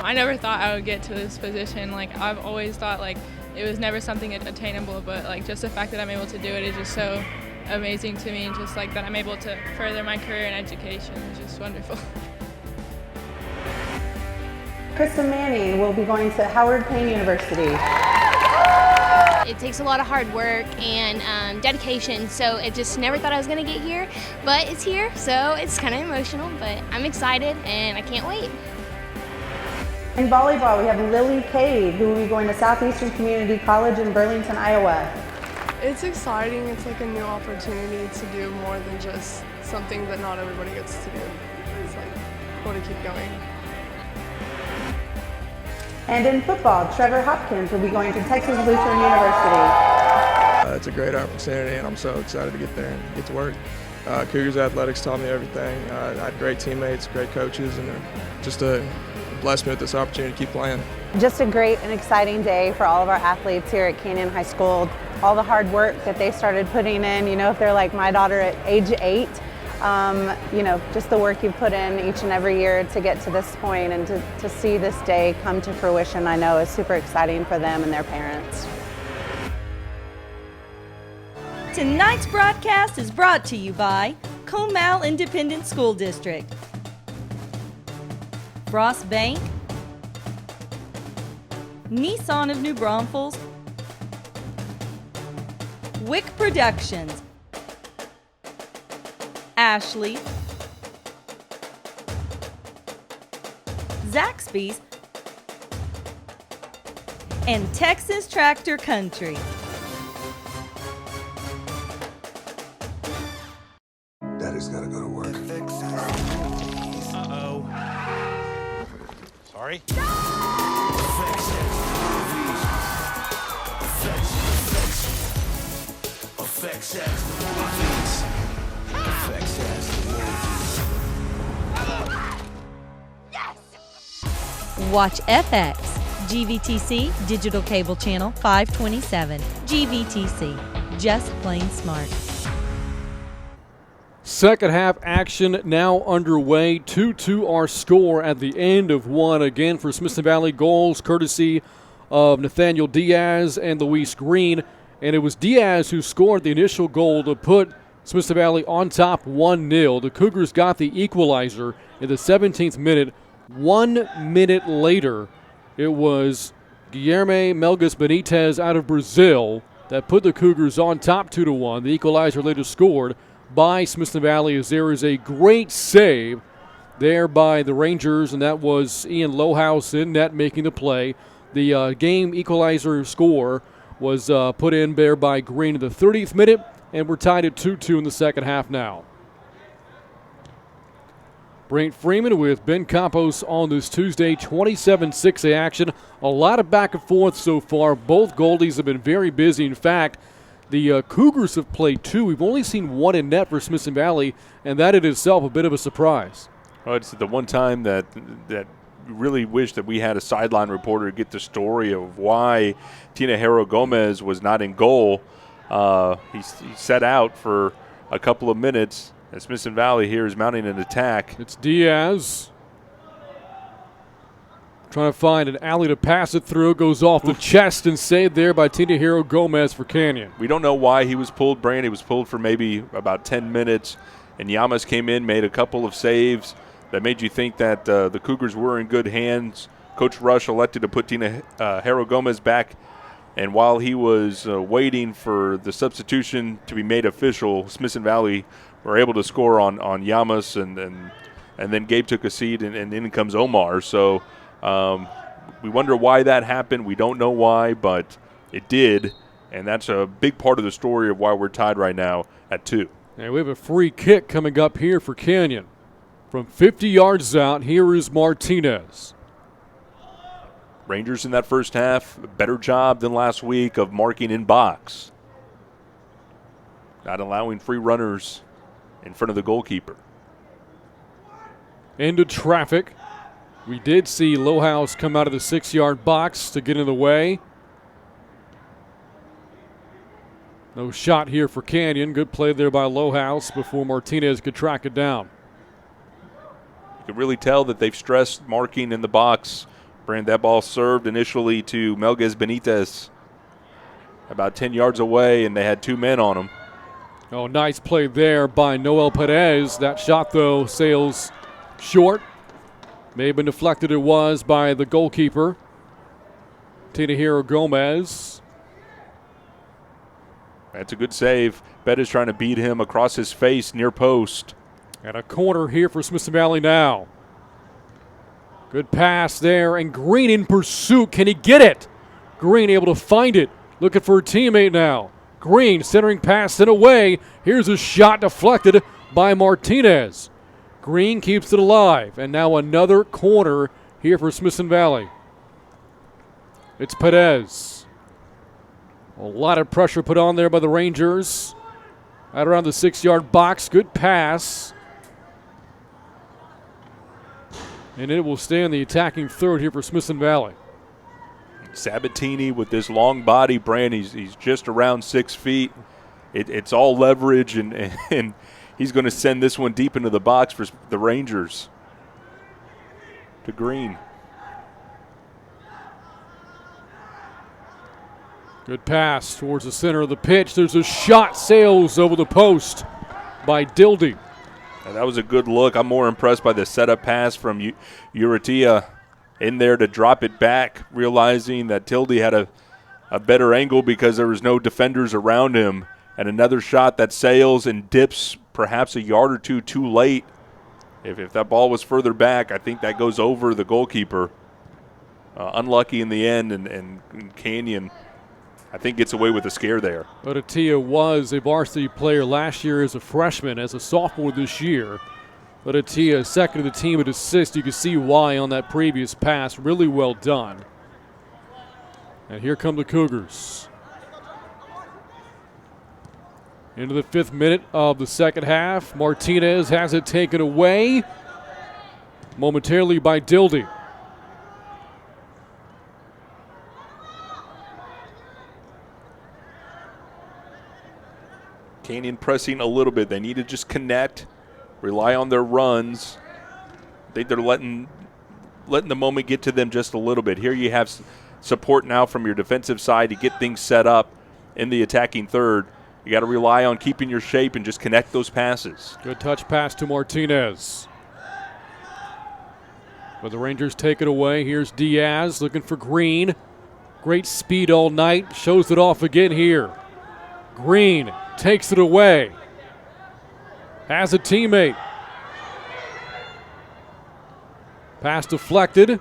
I never thought I would get to this position. Like, I've always thought like it was never something attainable, but like just the fact that I'm able to do it is just so amazing to me, and just like that I'm able to further my career in education is just wonderful. Krista Manning will be going to Howard Payne University. It takes a lot of hard work and dedication, so it just never thought I was going to get here, but it's here, so it's kind of emotional, but I'm excited and I can't wait. In volleyball, we have Lily Cade, who will be going to Southeastern Community College in Burlington, Iowa. It's exciting. It's like a new opportunity to do more than just something that not everybody gets to do. It's like, I want to keep going. And in football, Trevor Hopkins will be going to Texas Lutheran University. It's a great opportunity, and I'm so excited to get there and get to work. Cougars athletics taught me everything. I had great teammates, great coaches, and just blessed me with this opportunity to keep playing. Just a great and exciting day for all of our athletes here at Canyon High School. All the hard work that they started putting in, if they're like my daughter at age 8, just the work you've put in each and every year to get to this point and to see this day come to fruition, I know is super exciting for them and their parents. Tonight's broadcast is brought to you by Comal Independent School District, Frost Bank, Nissan of New Braunfels, Wick Productions, Ashley, Zaxby's, and Texas Tractor Country. Daddy's gotta go to work. Uh-oh. Sorry? Watch FX, GVTC Digital Cable Channel 527. GVTC, just plain smart. Second half action now underway. 2-2 our score at the end of one. Again for Smithson Valley, goals courtesy of Nathaniel Diaz and Luis Green. And it was Diaz who scored the initial goal to put Smithson Valley on top 1-0. The Cougars got the equalizer in the 17th minute. 1 minute later, it was Guilherme Melgas Benitez out of Brazil that put the Cougars on top 2-1. The equalizer later scored by Smithson Valley as there is a great save there by the Rangers, and that was Ian Lohaus in net making the play. The game equalizer score was put in there by Green in the 30th minute, and we're tied at 2-2 in the second half now. Brent Freeman with Ben Campos on this Tuesday, 27-6 action. A lot of back and forth so far. Both goalies have been very busy. In fact, the Cougars have played 2. We've only seen 1 in net for Smithson Valley, and that in itself a bit of a surprise. Well, it's the one time that really wish that we had a sideline reporter to get the story of why Tina Hero Gomez was not in goal. He set out for a couple of minutes. As Smithson Valley here is mounting an attack. It's Diaz trying to find an alley to pass it through. Goes off the chest and saved there by Tina Hero Gomez for Canyon. We don't know why he was pulled, Brand. He was pulled for maybe about 10 minutes. And Llamas came in, made a couple of saves that made you think that the Cougars were in good hands. Coach Rush elected to put Tina Hero Gomez back. And while he was waiting for the substitution to be made official, Smithson Valley were able to score on Llamas, and then Gabe took a seat, and in comes Omar. So we wonder why that happened. We don't know why, but it did, and that's a big part of the story of why we're tied right now at 2. And we have a free kick coming up here for Canyon. From 50 yards out, here is Martinez. Rangers in that first half, a better job than last week of marking in box. Not allowing free runners in front of the goalkeeper. Into traffic. We did see Lohaus come out of the 6-yard box to get in the way. No shot here for Canyon. Good play there by Lohaus before Martinez could track it down. You can really tell that they've stressed marking in the box. Brand, that ball served initially to Melges Benitez about 10 yards away, and they had 2 men on him. Oh, nice play there by Noel Perez. That shot, though, sails short. May have been deflected. It was by the goalkeeper, Tinahiro Gomez. That's a good save. Bettis trying to beat him across his face near post. And a corner here for Smithson Valley now. Good pass there, and Green in pursuit. Can he get it? Green able to find it. Looking for a teammate now. Green centering pass and away. Here's a shot deflected by Martinez. Green keeps it alive, and now another corner here for Smithson Valley. It's Perez. A lot of pressure put on there by the Rangers. Right around the 6-yard box. Good pass. And it will stay in the attacking third here for Smithson Valley. Sabatini with this long body, Brand, he's just around 6 feet. It's all leverage, and he's going to send this one deep into the box for the Rangers. To Green. Good pass towards the center of the pitch. There's a shot, sails over the post by Dildy. And that was a good look. I'm more impressed by the setup pass from Uratia in there to drop it back, realizing that Tildy had a better angle because there was no defenders around him. And another shot that sails and dips perhaps a yard or two too late. If that ball was further back, I think that goes over the goalkeeper. Unlucky in the end, and Canyon, I think, gets away with a scare there. Uratia was a varsity player last year as a freshman, as a sophomore this year. Uratia, second to the team at assist. You can see why on that previous pass. Really well done. And here come the Cougars. Into the 5th minute of the second half. Martinez has it taken away momentarily by Dildy. Canyon pressing a little bit. They need to just connect, rely on their runs. I think they're letting the moment get to them just a little bit. Here you have support now from your defensive side to get things set up in the attacking third. You got to rely on keeping your shape and just connect those passes. Good touch pass to Martinez. But the Rangers take it away. Here's Diaz looking for Green. Great speed all night. Shows it off again here. Green takes it away. Has a teammate. Pass deflected.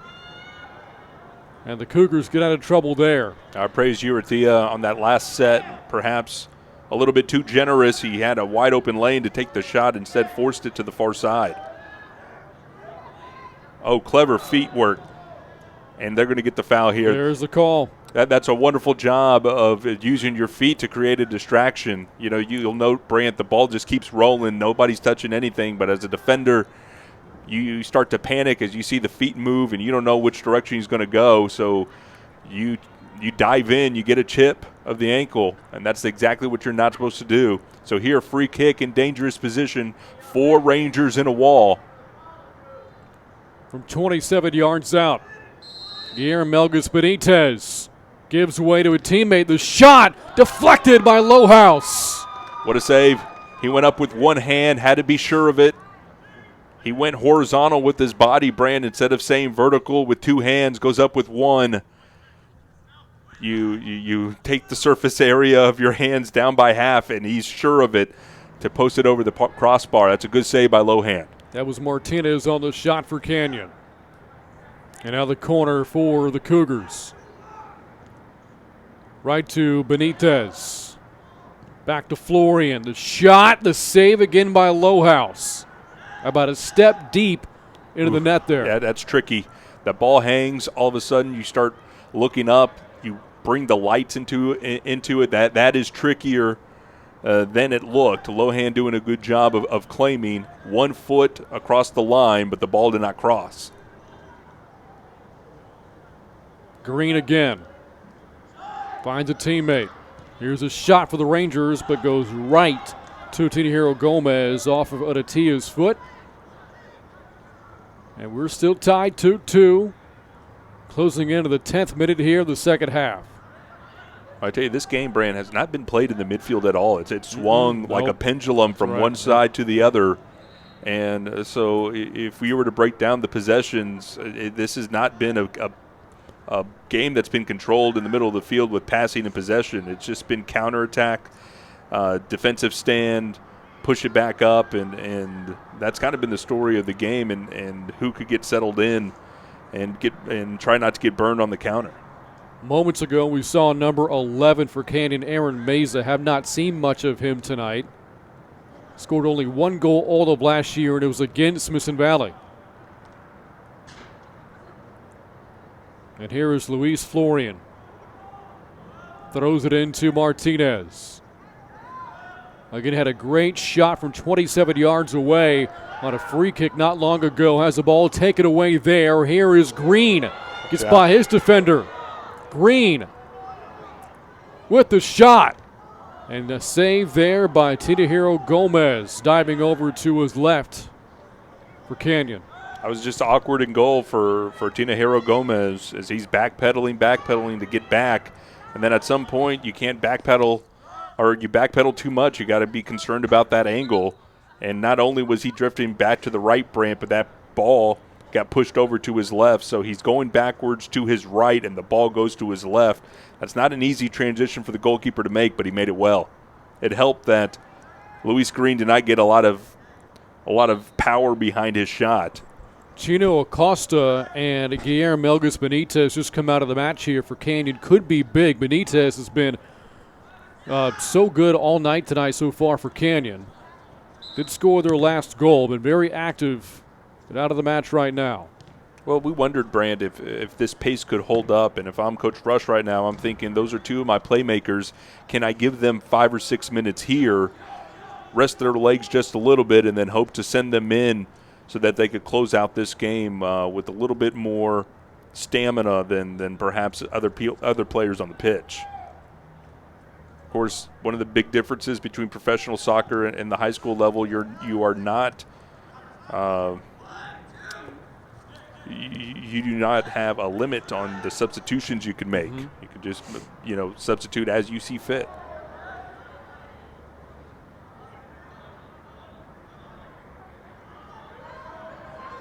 And the Cougars get out of trouble there. I praise Uratia on that last set. Perhaps a little bit too generous. He had a wide open lane to take the shot, instead forced it to the far side. Oh, clever feet work. And they're going to get the foul here. There's the call. That's a wonderful job of using your feet to create a distraction. You know, you'll note, Brant, the ball just keeps rolling. Nobody's touching anything. But as a defender, you start to panic as you see the feet move, and you don't know which direction he's going to go. So you dive in, you get a chip of the ankle, and that's exactly what you're not supposed to do. So here, free kick in dangerous position, 4 Rangers in a wall. From 27 yards out, Guillermo Melges Benitez gives way to a teammate. The shot deflected by Lohaus. What a save. He went up with one hand, had to be sure of it. He went horizontal with his body, Brand, instead of saying vertical with 2 hands, goes up with one. You take the surface area of your hands down by half, and he's sure of it to post it over the crossbar. That's a good save by Lohan. That was Martinez on the shot for Canyon. And now the corner for the Cougars. Right to Benitez. Back to Florian. The shot, the save again by Lohaus. about a step deep into the net there. Yeah, that's tricky. That ball hangs. All of a sudden, you start looking up. You bring the lights into it. That is trickier than it looked. Lohan doing a good job of claiming 1 foot across the line, but the ball did not cross. Green again. Finds a teammate. Here's a shot for the Rangers, but goes right to Tinajero Gomez off of Adetia's foot. And we're still tied 2-2. Closing into the 10th minute here of the second half. I tell you, this game, Brand, has not been played in the midfield at all. It swung like a pendulum from one side to the other. And so if we were to break down the possessions, this has not been a game that's been controlled in the middle of the field with passing and possession. It's just been counterattack, defensive stand, push it back up, and that's kind of been the story of the game, and who could get settled in and try not to get burned on the counter. Moments ago, we saw number 11 for Canyon, Aaron Meza. Have not seen much of him tonight. Scored only 1 goal all of last year, and it was against Smithson Valley. And here is Luis Florian. Throws it into Martinez. Again, had a great shot from 27 yards away on a free kick not long ago. Has the ball taken away there. Here is Green. Gets by his defender. Green with the shot. And a save there by Tinajero Gomez, diving over to his left for Canyon. I was just awkward in goal for Tinajero Gomez as he's backpedaling to get back. And then at some point you can't backpedal, or you backpedal too much. You got to be concerned about that angle. And not only was he drifting back to the right, Brant, but that ball got pushed over to his left. So he's going backwards to his right, and the ball goes to his left. That's not an easy transition for the goalkeeper to make, but he made it well. It helped that Luis Green did not get a lot of power behind his shot. Chino Acosta and Guillermo Melgus Benitez just come out of the match here for Canyon. Could be big. Benitez has been so good all night tonight so far for Canyon. Did score their last goal, been very active, but out of the match right now. Well, we wondered, Brand, if this pace could hold up. And if I'm Coach Rush right now, I'm thinking those are two of my playmakers. Can I give them 5 or 6 minutes here, rest their legs just a little bit, and then hope to send them in so that they could close out this game with a little bit more stamina than perhaps other players on the pitch. Of course, one of the big differences between professional soccer and the high school level, you are not you do not have a limit on the substitutions you can make. Mm-hmm. You can just substitute as you see fit.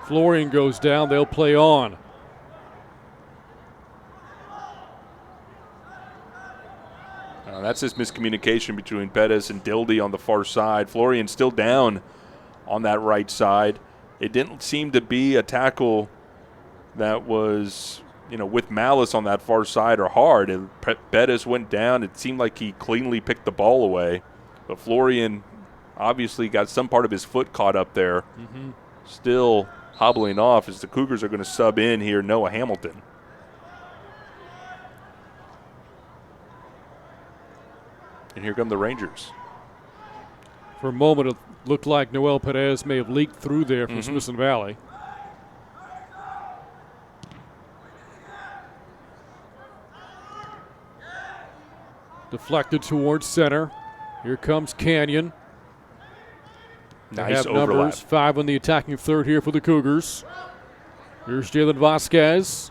Florian goes down. They'll play on. That's this miscommunication between Pettis and Dildy on the far side. Florian still down on that right side. It didn't seem to be a tackle that was, with malice on that far side or hard. Pettis went down. It seemed like he cleanly picked the ball away. But Florian obviously got some part of his foot caught up there. Mm-hmm. Still hobbling off as the Cougars are going to sub in here Noah Hamilton. And here come the Rangers. For a moment, it looked like Noel Perez may have leaked through there from Smithson Valley. Deflected towards center. Here comes Canyon. Nice overlap. Numbers 5 on the attacking third here for the Cougars. Here's Jalen Vasquez.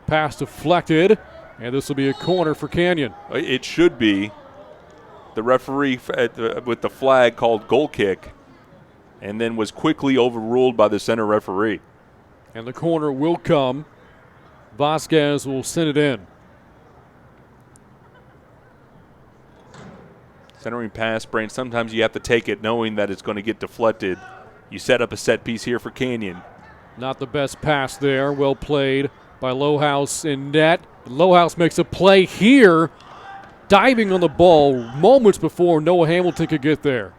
Pass deflected, and this will be a corner for Canyon. It should be. The referee with the flag called goal kick, and then was quickly overruled by the center referee. And the corner will come. Vasquez will send it in. Centering pass, Brain, sometimes you have to take it knowing that it's going to get deflected. You set up a set piece here for Canyon. Not the best pass there. Well played by Lowhouse in net. Lowhouse makes a play here, diving on the ball moments before Noah Hamilton could get there.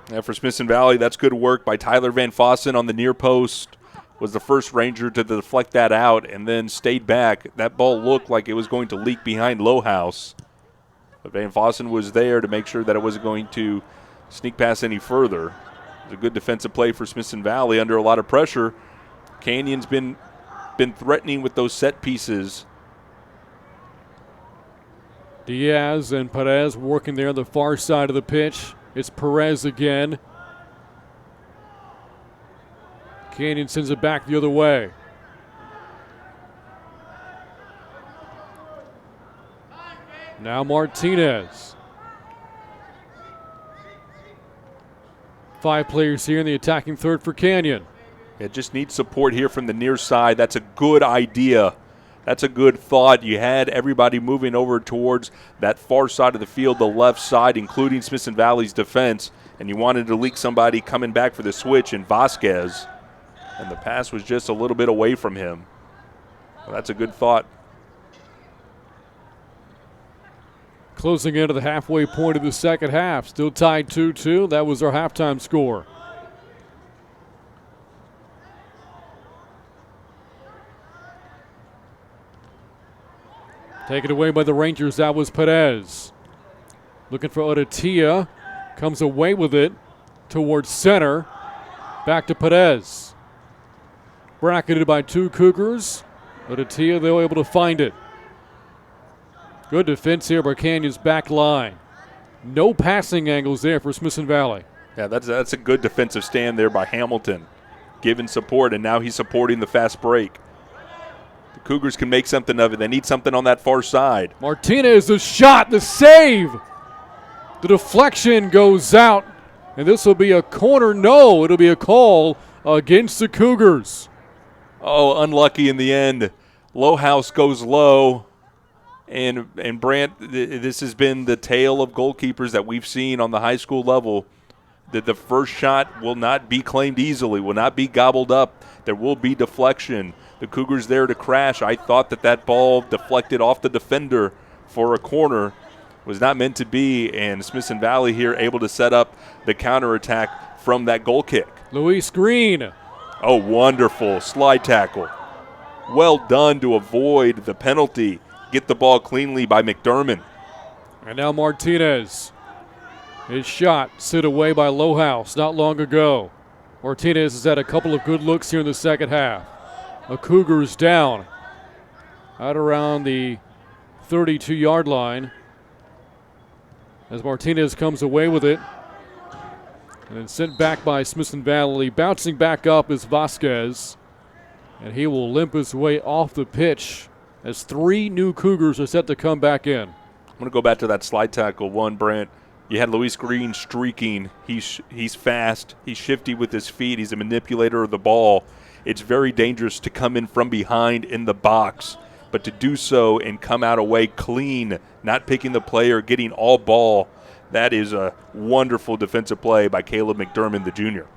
And for Smithson Valley, that's good work by Tyler Van Fossen on the near post. Was the first Ranger to deflect that out and then stayed back. That ball looked like it was going to leak behind Lowhouse. But Van Fossen was there to make sure that it wasn't going to sneak past any further. It was a good defensive play for Smithson Valley under a lot of pressure. Canyon's been threatening with those set pieces. Diaz and Perez working there on the far side of the pitch. It's Perez again. Canyon sends it back the other way. Now Martinez. 5 players here in the attacking third for Canyon. It just needs support here from the near side. That's a good idea. That's a good thought. You had everybody moving over towards that far side of the field, the left side, including Smithson Valley's defense, and you wanted to leak somebody coming back for the switch in Vasquez, and the pass was just a little bit away from him. Well, that's a good thought. Closing into the halfway point of the second half. Still tied 2-2. That was our halftime score. Taken away by the Rangers. That was Perez. Looking for Odatia. Comes away with it towards center. Back to Perez. Bracketed by 2 Cougars. Odatia, they were able to find it. Good defense here by Canyon's back line. No passing angles there for Smithson Valley. Yeah, that's a good defensive stand there by Hamilton. Giving support, and now he's supporting the fast break. The Cougars can make something of it. They need something on that far side. Martinez, the shot, the save. The deflection goes out, and this will be a corner. No, it'll be a call against the Cougars. Oh, unlucky in the end. Lowhouse goes low. And Brant, this has been the tale of goalkeepers that we've seen on the high school level, that the first shot will not be claimed easily, will not be gobbled up. There will be deflection. The Cougars there to crash. I thought that ball deflected off the defender for a corner. Was not meant to be, and Smithson Valley here able to set up the counterattack from that goal kick. Luis Green. Oh, wonderful slide tackle. Well done to avoid the penalty. Get the ball cleanly by McDermott. And now Martinez. His shot sit away by Lowhouse not long ago. Martinez has had a couple of good looks here in the second half. The Cougars down out around the 32-yard line as Martinez comes away with it. And then sent back by Smithson Valley. Bouncing back up is Vasquez. And he will limp his way off the pitch as 3 new Cougars are set to come back in. I'm going to go back to that slide tackle one, Brent. You had Luis Green streaking. He's fast. He's shifty with his feet. He's a manipulator of the ball. It's very dangerous to come in from behind in the box, but to do so and come out away clean, not picking the player, getting all ball, that is a wonderful defensive play by Caleb McDermott, the junior.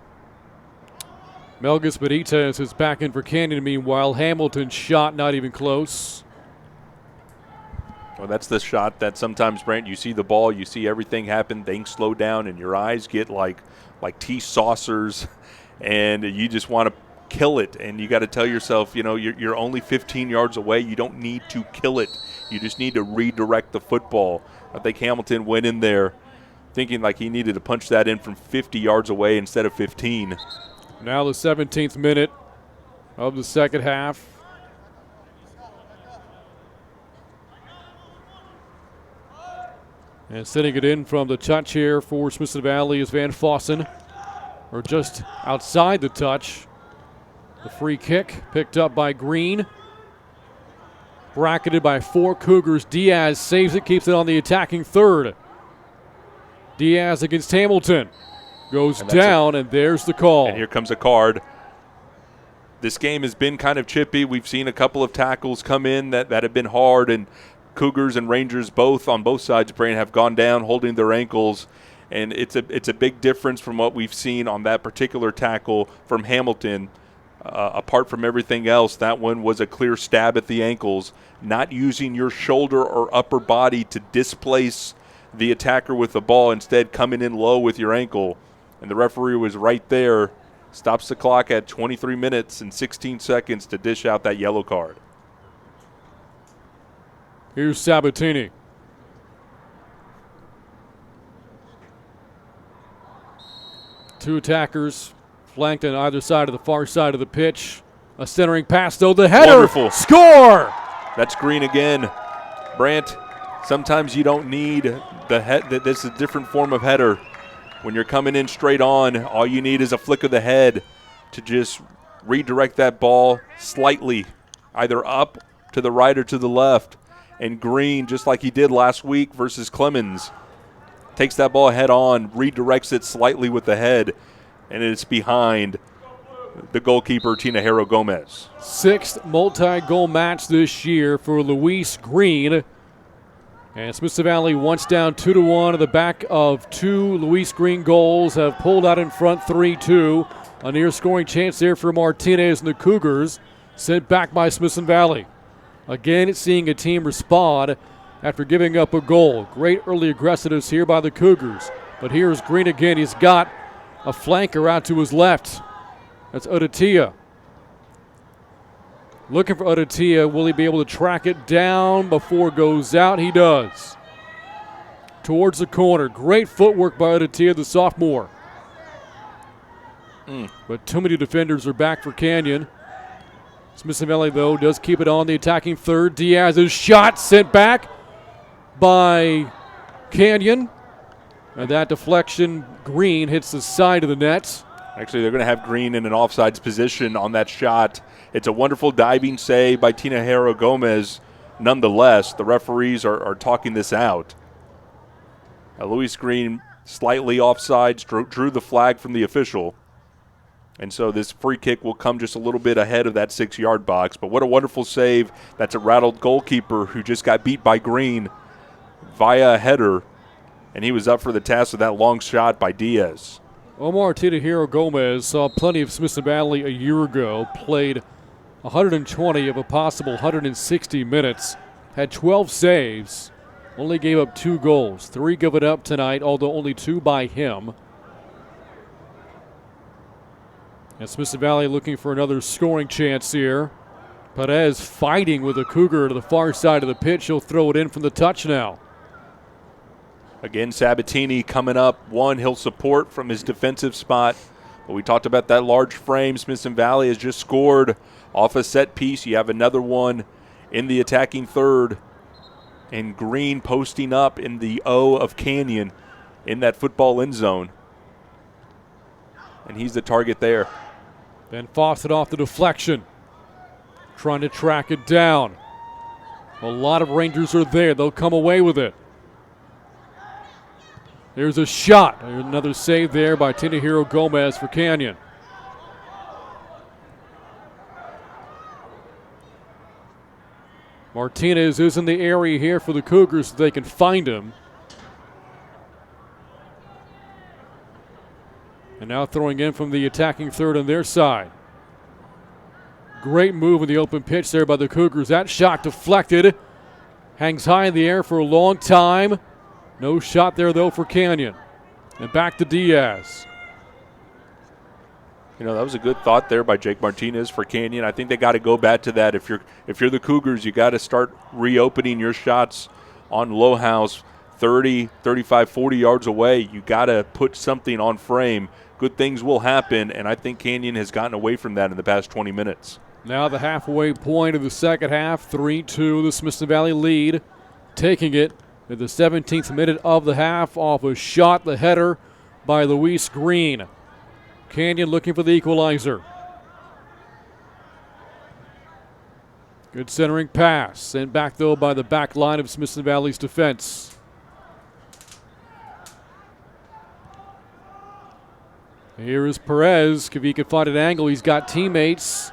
Melgus Benitez is back in for Canyon. Meanwhile, Hamilton's shot not even close. Well, that's the shot that sometimes, Brent, you see the ball, you see everything happen, things slow down, and your eyes get like tea saucers, and you just want to kill it. And you got to tell yourself, you're only 15 yards away. You don't need to kill it. You just need to redirect the football. I think Hamilton went in there thinking like he needed to punch that in from 50 yards away instead of 15. Now the 17th minute of the second half. And sending it in from the touch here for Smithson Valley is Van Fossen, or just outside the touch. The free kick picked up by Green. Bracketed by 4 Cougars. Diaz saves it, keeps it on the attacking third. Diaz against Hamilton. Goes down, and there's the call. And here comes a card. This game has been kind of chippy. We've seen a couple of tackles come in that have been hard, and Cougars and Rangers both on both sides of Brain have gone down holding their ankles. And it's a big difference from what we've seen on that particular tackle from Hamilton. Apart from everything else, that one was a clear stab at the ankles, not using your shoulder or upper body to displace the attacker with the ball, instead coming in low with your ankle. And the referee was right there, stops the clock at 23 minutes and 16 seconds to dish out that yellow card. Here's Sabatini. Two attackers flanked on either side of the far side of the pitch. A centering pass, though. The header. Wonderful. Score! That's Green again. Brant, sometimes you don't need the head. This is a different form of header. When you're coming in straight on, all you need is a flick of the head to just redirect that ball slightly, either up to the right or to the left. And Green, just like he did last week versus Clemens, takes that ball head on, redirects it slightly with the head, and it's behind the goalkeeper, Tinajero Gomez. Sixth multi-goal match this year for Luis Green. And Smithson Valley, once down 2-1 on the back of two Luis Green goals, have pulled out in front 3-2. A near scoring chance there for Martinez and the Cougars, sent back by Smithson Valley. Again, seeing a team respond after giving up a goal. Great early aggressiveness here by the Cougars. But here's Green again. He's got a flanker out to his left. That's Odatia. Looking for Odatia. Will he be able to track it down before it goes out? He does. Towards the corner. Great footwork by Odatia, the sophomore. But too many defenders are back for Canyon. Smithson Valley, though, does keep it on the attacking third. Diaz's shot sent back by Canyon. And that deflection, Green hits the side of the net. Actually, they're going to have Green in an offsides position on that shot. It's a wonderful diving save by Tinajero Gomez. Nonetheless, the referees are talking this out. Luis Green slightly offsides, drew the flag from the official. And so this free kick will come just a little bit ahead of that 6-yard box. But what a wonderful save. That's a rattled goalkeeper who just got beat by Green via a header. And he was up for the task of that long shot by Diaz. Omar Tinajero Gomez saw plenty of Smithson Valley a year ago, played 120 of a possible 160 minutes, had 12 saves, only gave up 2 goals. 3 given up tonight, although only 2 by him. And Smithson Valley looking for another scoring chance here. Perez fighting with a Cougar to the far side of the pitch. He'll throw it in from the touch now. Again, Sabatini coming up. One, he'll support from his defensive spot. But we talked about that large frame. Smithson Valley has just scored off a set piece. You have another one in the attacking third. And Green posting up in the O of Canyon in that football end zone. And he's the target there. Ben Fawcett off the deflection. Trying to track it down. A lot of Rangers are there. They'll come away with it. There's a shot. There's another save there by Tinajero Gomez for Canyon. Martinez is in the area here for the Cougars so they can find him. And now throwing in from the attacking third on their side. Great move in the open pitch there by the Cougars. That shot deflected. Hangs high in the air for a long time. No shot there, though, for Canyon. And back to Diaz. You know, that was a good thought there by Jake Martinez for Canyon. I think they got to go back to that. If you're the Cougars, you got to start reopening your shots on low house 30, 35, 40 yards away. You got to put something on frame. Good things will happen, and I think Canyon has gotten away from that in the past 20 minutes. Now the halfway point of the second half, 3-2, the Smithson Valley lead. Taking it at the 17th minute of the half off a shot, the header by Luis Green. Canyon looking for the equalizer. Good centering pass. Sent back, though, by the back line of Smithson Valley's defense. Here is Perez. If he can find an angle, he's got teammates.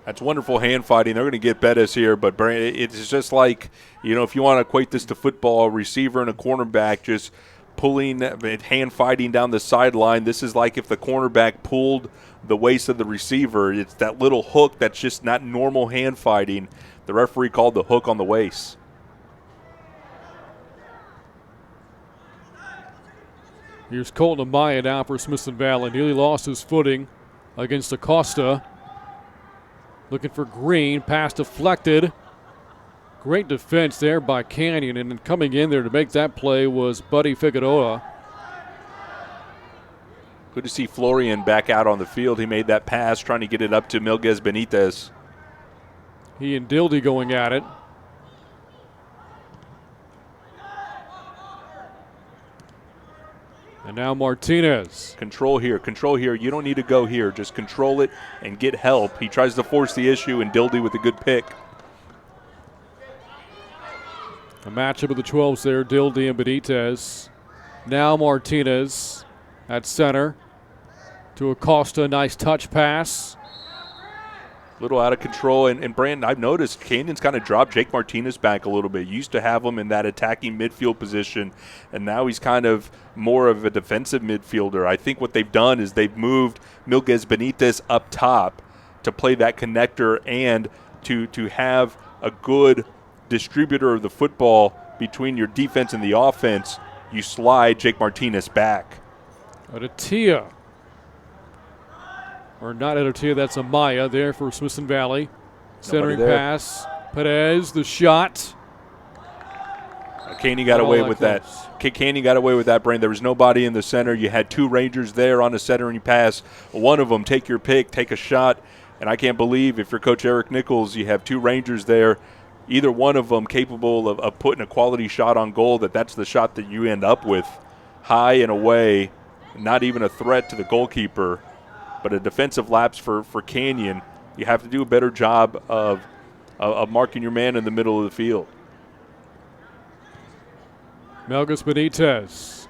That's wonderful hand fighting. They're going to get Bettis here, but it's just like, you know, if you want to equate this to football, a receiver and a cornerback just pulling, hand fighting down the sideline. This is like if the cornerback pulled the waist of the receiver. It's that little hook that's just not normal hand fighting. The referee called the hook on the waist. Here's Colton Amaya now for Smithson Valley. Nearly lost his footing against Acosta. Looking for Green. Pass deflected. Great defense there by Canyon. And then coming in there to make that play was Buddy Figueroa. Good to see Florian back out on the field. He made that pass trying to get it up to Milguez Benitez. He and Dildy going at it. And now Martinez. Control here, control here. You don't need to go here. Just control it and get help. He tries to force the issue, and Dildy with a good pick. A matchup of the 12s there, Dildy and Benitez. Now Martinez at center to Acosta. Nice touch pass. Little out of control, and Brandon, I've noticed Canyon's kind of dropped Jake Martinez back a little bit. Used to have him in that attacking midfield position, and now he's kind of more of a defensive midfielder. I think what they've done is they've moved Milguez Benitez up top to play that connector and to have a good distributor of the football between your defense and the offense. You slide Jake Martinez back. Adetia. Or not Adetia, that's Amaya there for Smithson Valley. Centering pass. Perez, the shot. Caney got away with that. Caney got away with that, Brain. There was nobody in the center. You had two Rangers there on the centering pass. One of them, take your pick, take a shot. And I can't believe if you're Coach Eric Nichols, you have two Rangers there, either one of them capable of putting a quality shot on goal, that's the shot that you end up with. High and away, not even a threat to the goalkeeper. But a defensive lapse for Canyon. You have to do a better job of marking your man in the middle of the field. Milguez Benitez.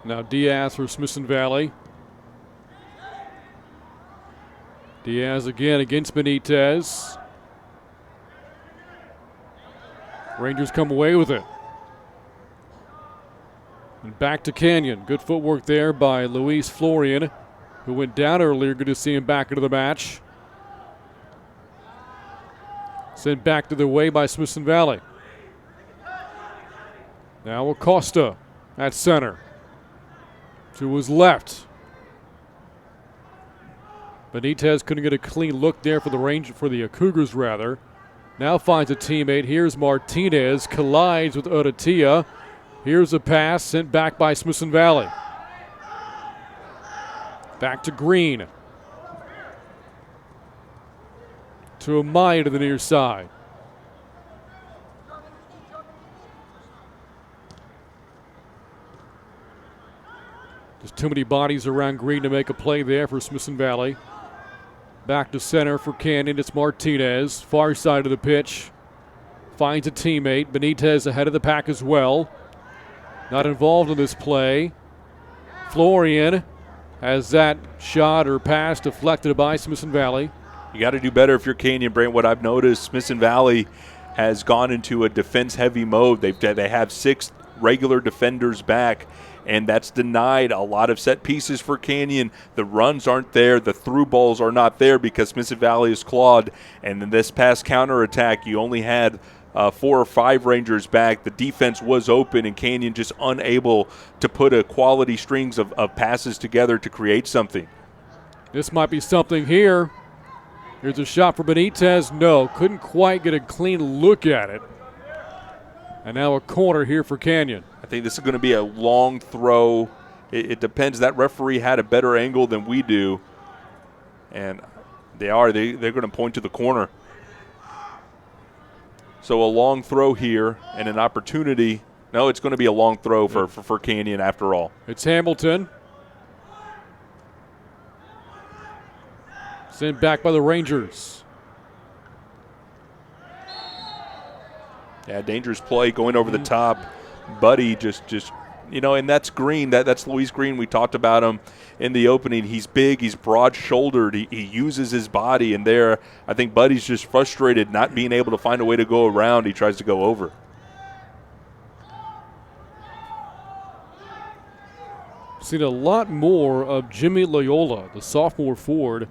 Now Diaz for Smithson Valley. Diaz again against Benitez. Rangers come away with it. And back to Canyon. Good footwork there by Luis Florian, who went down earlier. Good to see him back into the match. Sent back to the way by Smithson Valley. Now Acosta at center. To his left. Benitez couldn't get a clean look there for the Cougars rather. Now finds a teammate. Here's Martinez. Collides with Adetia. Here's a pass sent back by Smithson Valley. Back to Green. To Amaya to the near side. Just too many bodies around Green to make a play there for Smithson Valley. Back to center for Canyon. It's Martinez. Far side of the pitch. Finds a teammate. Benitez ahead of the pack as well. Not involved in this play. Florian has that shot or pass deflected by Smithson Valley. You got to do better if you're Canyon, Brent. What I've noticed, Smithson Valley has gone into a defense-heavy mode. They have 6 regular defenders back, and that's denied a lot of set pieces for Canyon. The runs aren't there. The through balls are not there because Smithson Valley is clawed. And in this past counterattack, you only had 4 or 5 Rangers back. The defense was open, and Canyon just unable to put a quality strings of passes together to create something. This might be something here. Here's a shot for Benitez. No, couldn't quite get a clean look at it. And now a corner here for Canyon. I think this is going to be a long throw. It depends. That referee had a better angle than we do. And they're going to point to the corner. So a long throw here and an opportunity. No, it's going to be a long throw for Canyon after all. It's Hamilton. Sent back by the Rangers. Yeah, dangerous play going over the top. Buddy just and that's Green. That's Luis Green. We talked about him in the opening. He's big. He's broad-shouldered. He uses his body. And there, I think Buddy's just frustrated not being able to find a way to go around. He tries to go over. Seen a lot more of Jimmy Loyola, the sophomore forward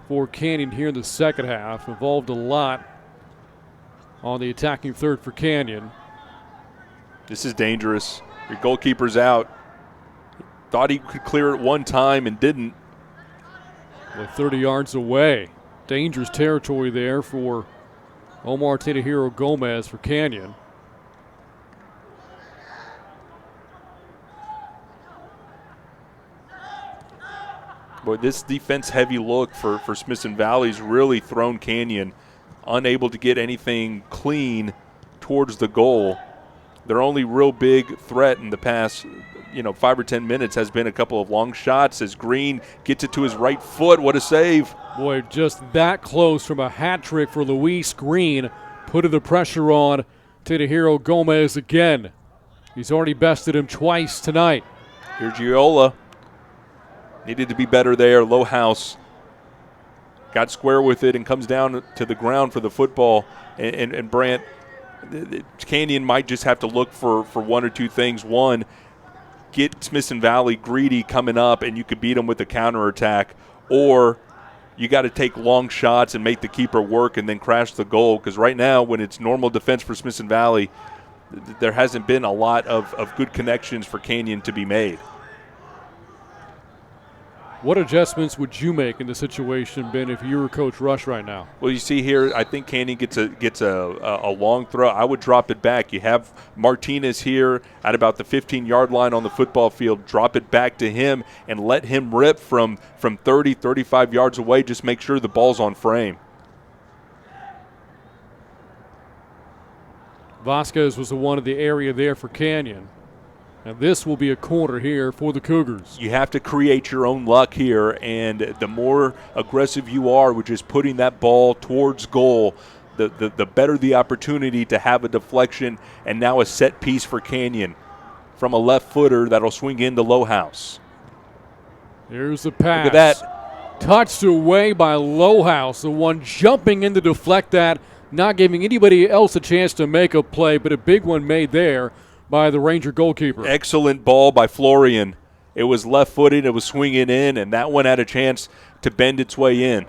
for Canyon here in the second half. Involved a lot on the attacking third for Canyon. This is dangerous. Your goalkeeper's out. Thought he could clear it one time and didn't. With 30 yards away. Dangerous territory there for Omar Tejero Gomez for Canyon. Boy, this defense-heavy look for Smithson Valley's really thrown Canyon, unable to get anything clean towards the goal. Their only real big threat in the past 5 or 10 minutes has been a couple of long shots as Green gets it to his right foot. What a save. Boy, just that close from a hat trick for Luis Green, putting the pressure on Tejero Gomez again. He's already bested him twice tonight. Here's Giola. Needed to be better there. Low house. Got square with it and comes down to the ground for the football. And Brant, Canyon might just have to look for one or two things. One, get Smithson Valley greedy coming up and you could beat them with a counterattack. Or you got to take long shots and make the keeper work and then crash the goal. Because right now, when it's normal defense for Smithson Valley, there hasn't been a lot of good connections for Canyon to be made. What adjustments would you make in the situation, Ben, if you were Coach Rush right now? Well, you see here, I think Canyon gets a long throw. I would drop it back. You have Martinez here at about the 15-yard line on the football field. Drop it back to him and let him rip from 30, 35 yards away. Just make sure the ball's on frame. Vasquez was the one in the area there for Canyon. And this will be a corner here for the Cougars. You have to create your own luck here, and the more aggressive you are with just putting that ball towards goal, the better the opportunity to have a deflection and now a set piece for Canyon from a left footer that'll swing into Low House. Here's the pass. Look at that. Touched away by Low House, the one jumping in to deflect that, not giving anybody else a chance to make a play, but a big one made there by the Ranger goalkeeper. Excellent ball by Florian. It was left-footed, it was swinging in, and that one had a chance to bend its way in.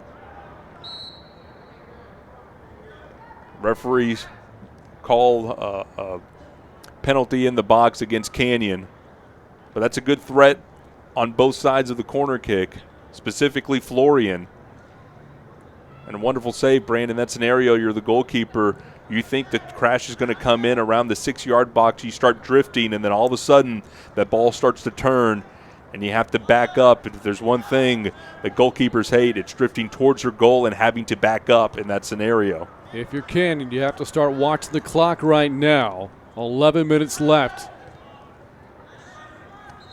Referees call a penalty in the box against Canyon, but that's a good threat on both sides of the corner kick, specifically Florian. And a wonderful save, Brandon. That scenario, you're the goalkeeper. You think the crash is going to come in around the 6-yard box. You start drifting, and then all of a sudden that ball starts to turn, and you have to back up. If there's one thing that goalkeepers hate, it's drifting towards your goal and having to back up in that scenario. If you're Canyon, you have to start watching the clock right now. 11 minutes left.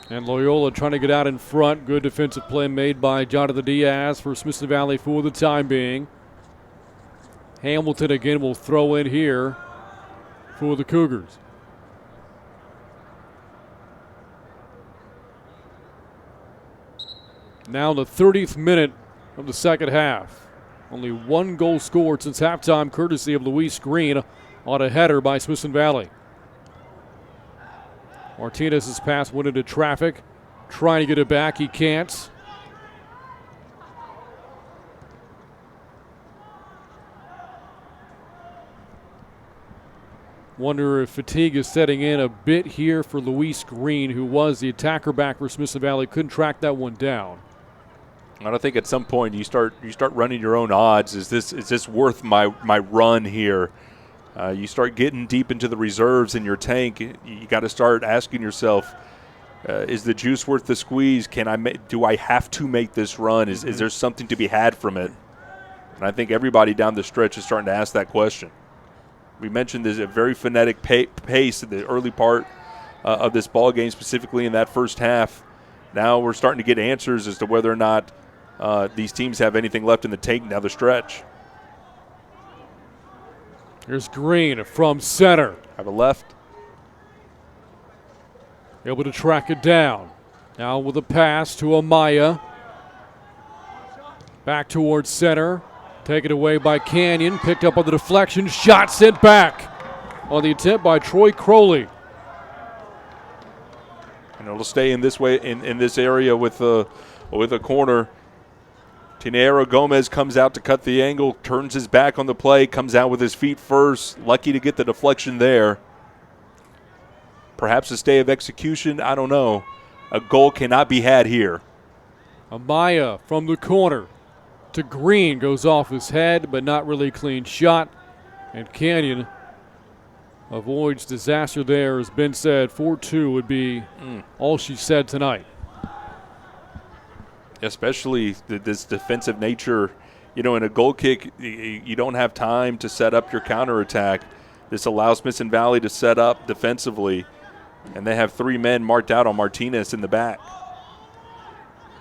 And Loyola trying to get out in front. Good defensive play made by Jonathan Diaz for Smithson Valley for the time being. Hamilton again will throw in here for the Cougars. Now the 30th minute of the second half. Only one goal scored since halftime, courtesy of Luis Green on a header by Smithson Valley. Martinez's pass went into traffic. Trying to get it back, he can't. Wonder if fatigue is setting in a bit here for Luis Green, who was the attacker back for Smithson Valley. Couldn't track that one down. I don't think at some point you start running your own odds. Is this worth my run here? You start getting deep into the reserves in your tank. You got to start asking yourself, is the juice worth the squeeze? Do I have to make this run? Is there something to be had from it? And I think everybody down the stretch is starting to ask that question. We mentioned there's a very frenetic pace in the early part of this ball game, specifically in that first half. Now we're starting to get answers as to whether or not these teams have anything left in the tank down the stretch. Here's Green from center. Have a left. Able to track it down. Now with a pass to Amaya. Back towards center. Taken away by Canyon. Picked up on the deflection. Shot sent back on the attempt by Troy Crowley. And it'll stay in this way in this area with a corner. Tejero Gomez comes out to cut the angle, turns his back on the play, comes out with his feet first. Lucky to get the deflection there. perhaps a stay of execution. I don't know. A goal cannot be had here. Amaya from the corner to Green, goes off his head, but not really a clean shot. And Canyon avoids disaster there. As Ben said, 4-2 would be all she said tonight. Especially this defensive nature. In a goal kick, you don't have time to set up your counterattack. This allows Smithson Valley to set up defensively, and they have 3 men marked out on Martinez in the back.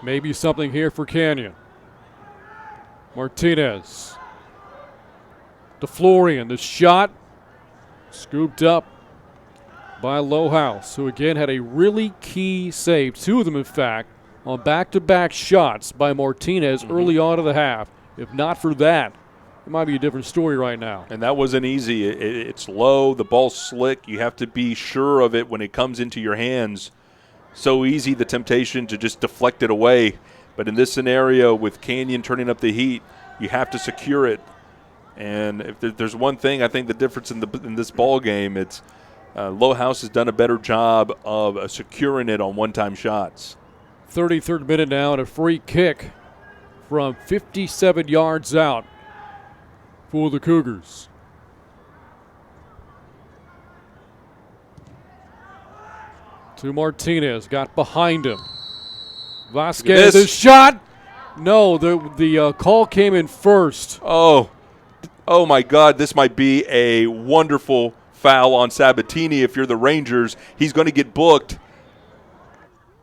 Maybe something here for Canyon. Martinez to Florian. The shot scooped up by Lowhouse, who again had a really key save. 2 of them, in fact, on back-to-back shots by Martinez early on in the half. If not for that, it might be a different story right now. And that wasn't easy. It's low. The ball's slick. You have to be sure of it when it comes into your hands. So easy, the temptation to just deflect it away. But in this scenario, with Canyon turning up the heat, you have to secure it. And if there's one thing, I think the difference in this ball game, it's Lowhouse has done a better job of securing it on one-time shots. 33rd minute now, and a free kick from 57 yards out for the Cougars. To Martinez, got behind him. Vasquez, the shot. No, the call came in first. Oh my God, this might be a wonderful foul on Sabatini if you're the Rangers. He's going to get booked,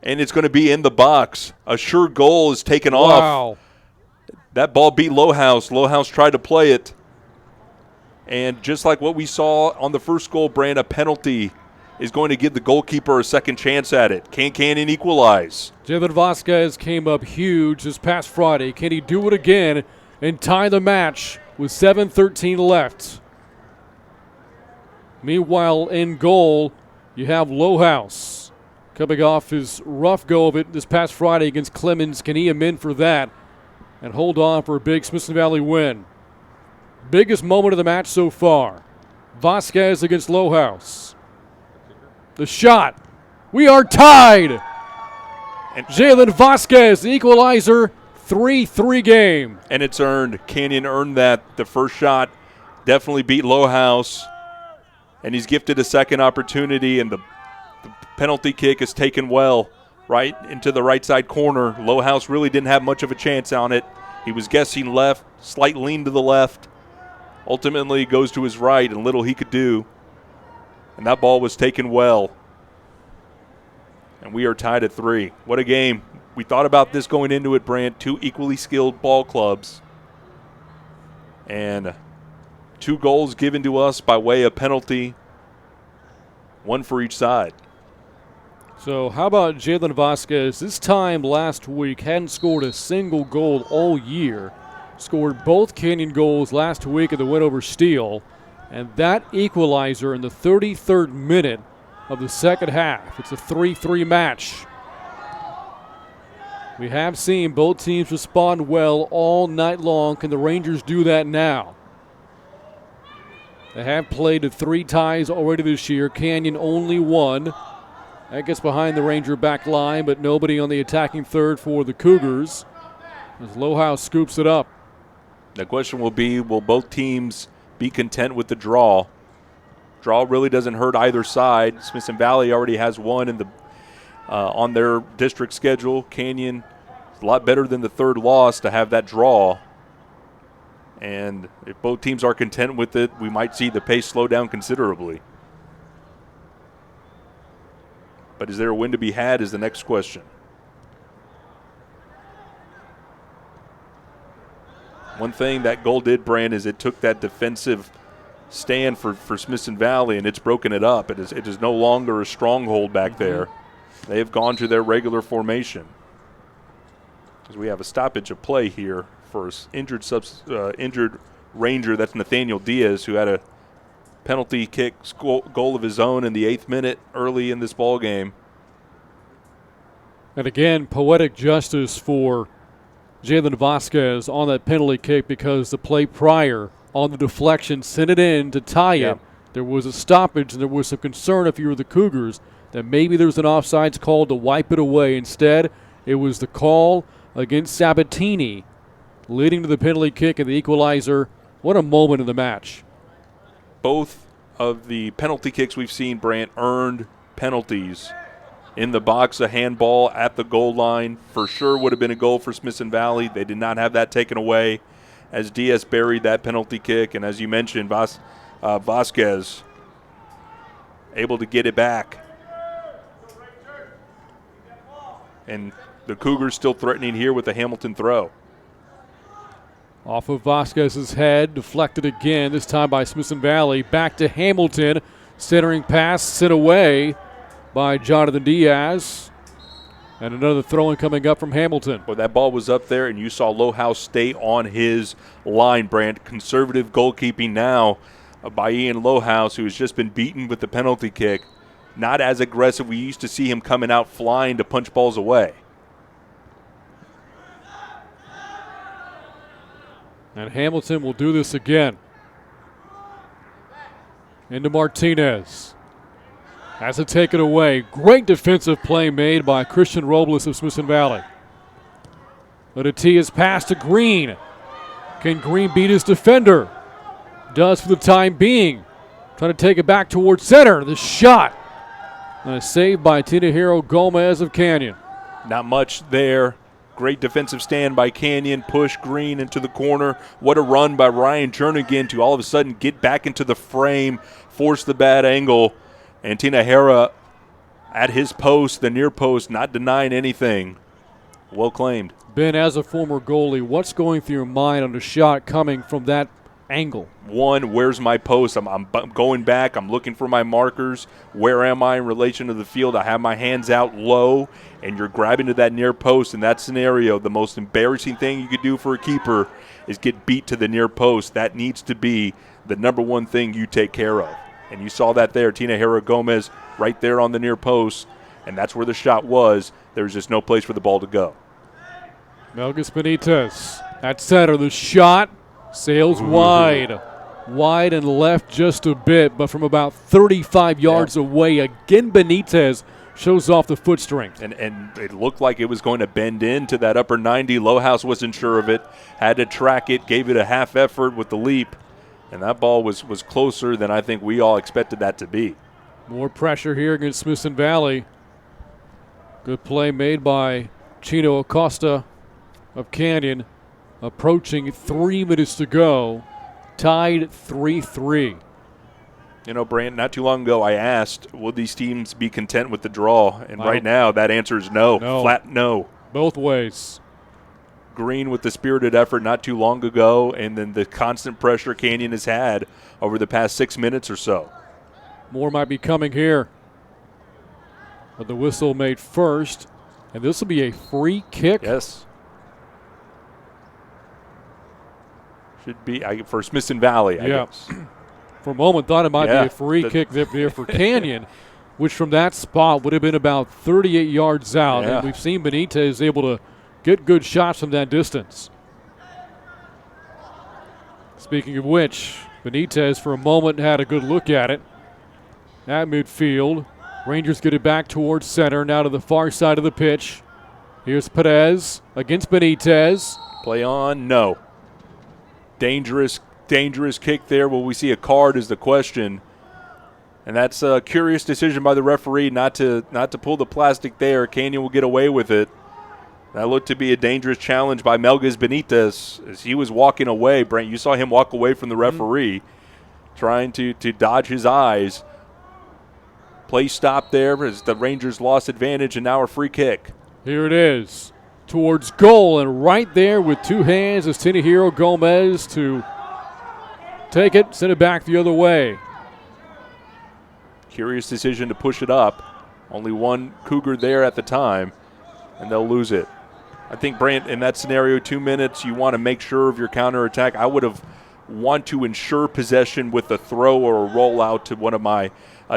and it's going to be in the box. A sure goal is taken off. That ball beat Lowhouse. Lowhouse tried to play it. And just like what we saw on the first goal, Brand, a penalty is going to give the goalkeeper a second chance at it. Can Canyon equalize? Jalen Vasquez came up huge this past Friday. Can he do it again and tie the match with 7:13 left? Meanwhile, in goal, you have Lowhouse coming off his rough go of it this past Friday against Clemens. Can he amend for that and hold on for a big Smithson Valley win? Biggest moment of the match so far. Vasquez against Lowhouse. The shot. We are tied. And Jalen Vasquez, the equalizer, 3-3 game. And it's earned. Canyon earned that. The first shot definitely beat Lowhouse. And he's gifted a second opportunity, and the penalty kick is taken well right into the right side corner. Lowhouse really didn't have much of a chance on it. He was guessing left, slight lean to the left. Ultimately goes to his right, and little he could do. And that ball was taken well. And we are tied at 3. What a game. We thought about this going into it, Brant. 2 equally skilled ball clubs. And 2 goals given to us by way of penalty. 1 for each side. So how about Jalen Vasquez? This time last week hadn't scored a single goal all year. Scored both Canyon goals last week in the win over Steele. And that equalizer in the 33rd minute of the second half. It's a 3-3 match. We have seen both teams respond well all night long. Can the Rangers do that now? They have played to 3 ties already this year. Canyon only 1. That gets behind the Ranger back line, but nobody on the attacking third for the Cougars as Lowhouse scoops it up. The question will be, will both teams be content with the draw? Draw really doesn't hurt either side. Smithson Valley already has 1 in the on their district schedule. Canyon is a lot better than the 3rd loss to have that draw. And if both teams are content with it, we might see the pace slow down considerably. But is there a win to be had is the next question. One thing that goal did, Brand, is it took that defensive stand for Smithson Valley, and it's broken it up. It is no longer a stronghold back there. They have gone to their regular formation. As we have a stoppage of play here for injured Ranger. That's Nathaniel Diaz, who had a penalty kick goal of his own in the 8th minute early in this ball game. And again, poetic justice for Jalen Vasquez on that penalty kick, because the play prior on the deflection sent it in to tie it. there was a stoppage and there was some concern if you were the Cougars that maybe there's an offsides call to wipe it away. Instead, it was the call against Sabatini, leading to the penalty kick and the equalizer. What a moment in the match. Both of the penalty kicks we've seen, Brant, earned penalties. In the box, a handball at the goal line for sure would have been a goal for Smithson Valley. They did not have that taken away as Diaz buried that penalty kick. And as you mentioned, Vasquez able to get it back. And the Cougars still threatening here with the Hamilton throw. Off of Vasquez's head, deflected again, this time by Smithson Valley. Back to Hamilton, centering pass sent away by Jonathan Diaz. And another throw-in coming up from Hamilton. Well, that ball was up there, and you saw Lohaus stay on his line, Brant. Conservative goalkeeping now by Ian Lohaus, who has just been beaten with the penalty kick. Not as aggressive. We used to see him coming out flying to punch balls away. And Hamilton will do this again. Into Martinez. Has to take it away. Great defensive play made by Christian Robles of Smithson Valley. But a T is passed to Green. Can Green beat his defender? Does for the time being. Trying to take it back towards center. The shot. And a save by Tinajero Gomez of Canyon. Not much there. Great defensive stand by Canyon. Push Green into the corner. What a run by Ryan Jernigan to all of a sudden get back into the frame, force the bad angle. And Tinajero at his post, the near post, not denying anything. Well claimed. Ben, as a former goalie, what's going through your mind on a shot coming from that angle? One, where's my post? I'm going back. I'm looking for my markers. Where am I in relation to the field? I have my hands out low, and you're grabbing to that near post. In that scenario, the most embarrassing thing you could do for a keeper is get beat to the near post. That needs to be the number one thing you take care of. And you saw that there. Tinajero Gomez right there on the near post, and that's where the shot was. There was just no place for the ball to go. Melgus Benitez at center. The shot sails wide. Wide and left just a bit, but from about 35 yards away. Again, Benitez shows off the foot strength. And it looked like it was going to bend into that upper 90. Lohaus wasn't sure of it. Had to track it, gave it a half effort with the leap. And that ball was closer than I think we all expected that to be. More pressure here against Smithson Valley. Good play made by Chino Acosta of Canyon. Approaching 3 minutes to go. Tied 3-3. You know, Brant, not too long ago I asked, will these teams be content with the draw? And right now that answer is no. Flat no. Both ways. Green with the spirited effort not too long ago, and then the constant pressure Canyon has had over the past 6 minutes or so. More might be coming here. But the whistle made first, and this will be a free kick. Yes. Should be for Smithson Valley, I guess. For a moment, thought it might be a free kick there for Canyon, which from that spot would have been about 38 yards out. And we've seen Benitez able to get good shots from that distance. Speaking of which, Benitez for a moment had a good look at it. At midfield, Rangers get it back towards center, now to the far side of the pitch. Here's Perez against Benitez. Play on, no. Dangerous kick there. Will we see a card is the question. And that's a curious decision by the referee not to pull the plastic there. Canyon will get away with it. That looked to be a dangerous challenge by Melgus Benitez as he was walking away. Brent, you saw him walk away from the referee, trying to dodge his eyes. Play stopped there as the Rangers lost advantage, and now a free kick. Here it is. Towards goal, and right there with two hands is Tinajero Gomez to take it, send it back the other way. Curious decision to push it up. Only one Cougar there at the time, and they'll lose it. I think, Brant, in that scenario, 2 minutes, you want to make sure of your counterattack. I would have want to ensure possession with a throw or a rollout to one of my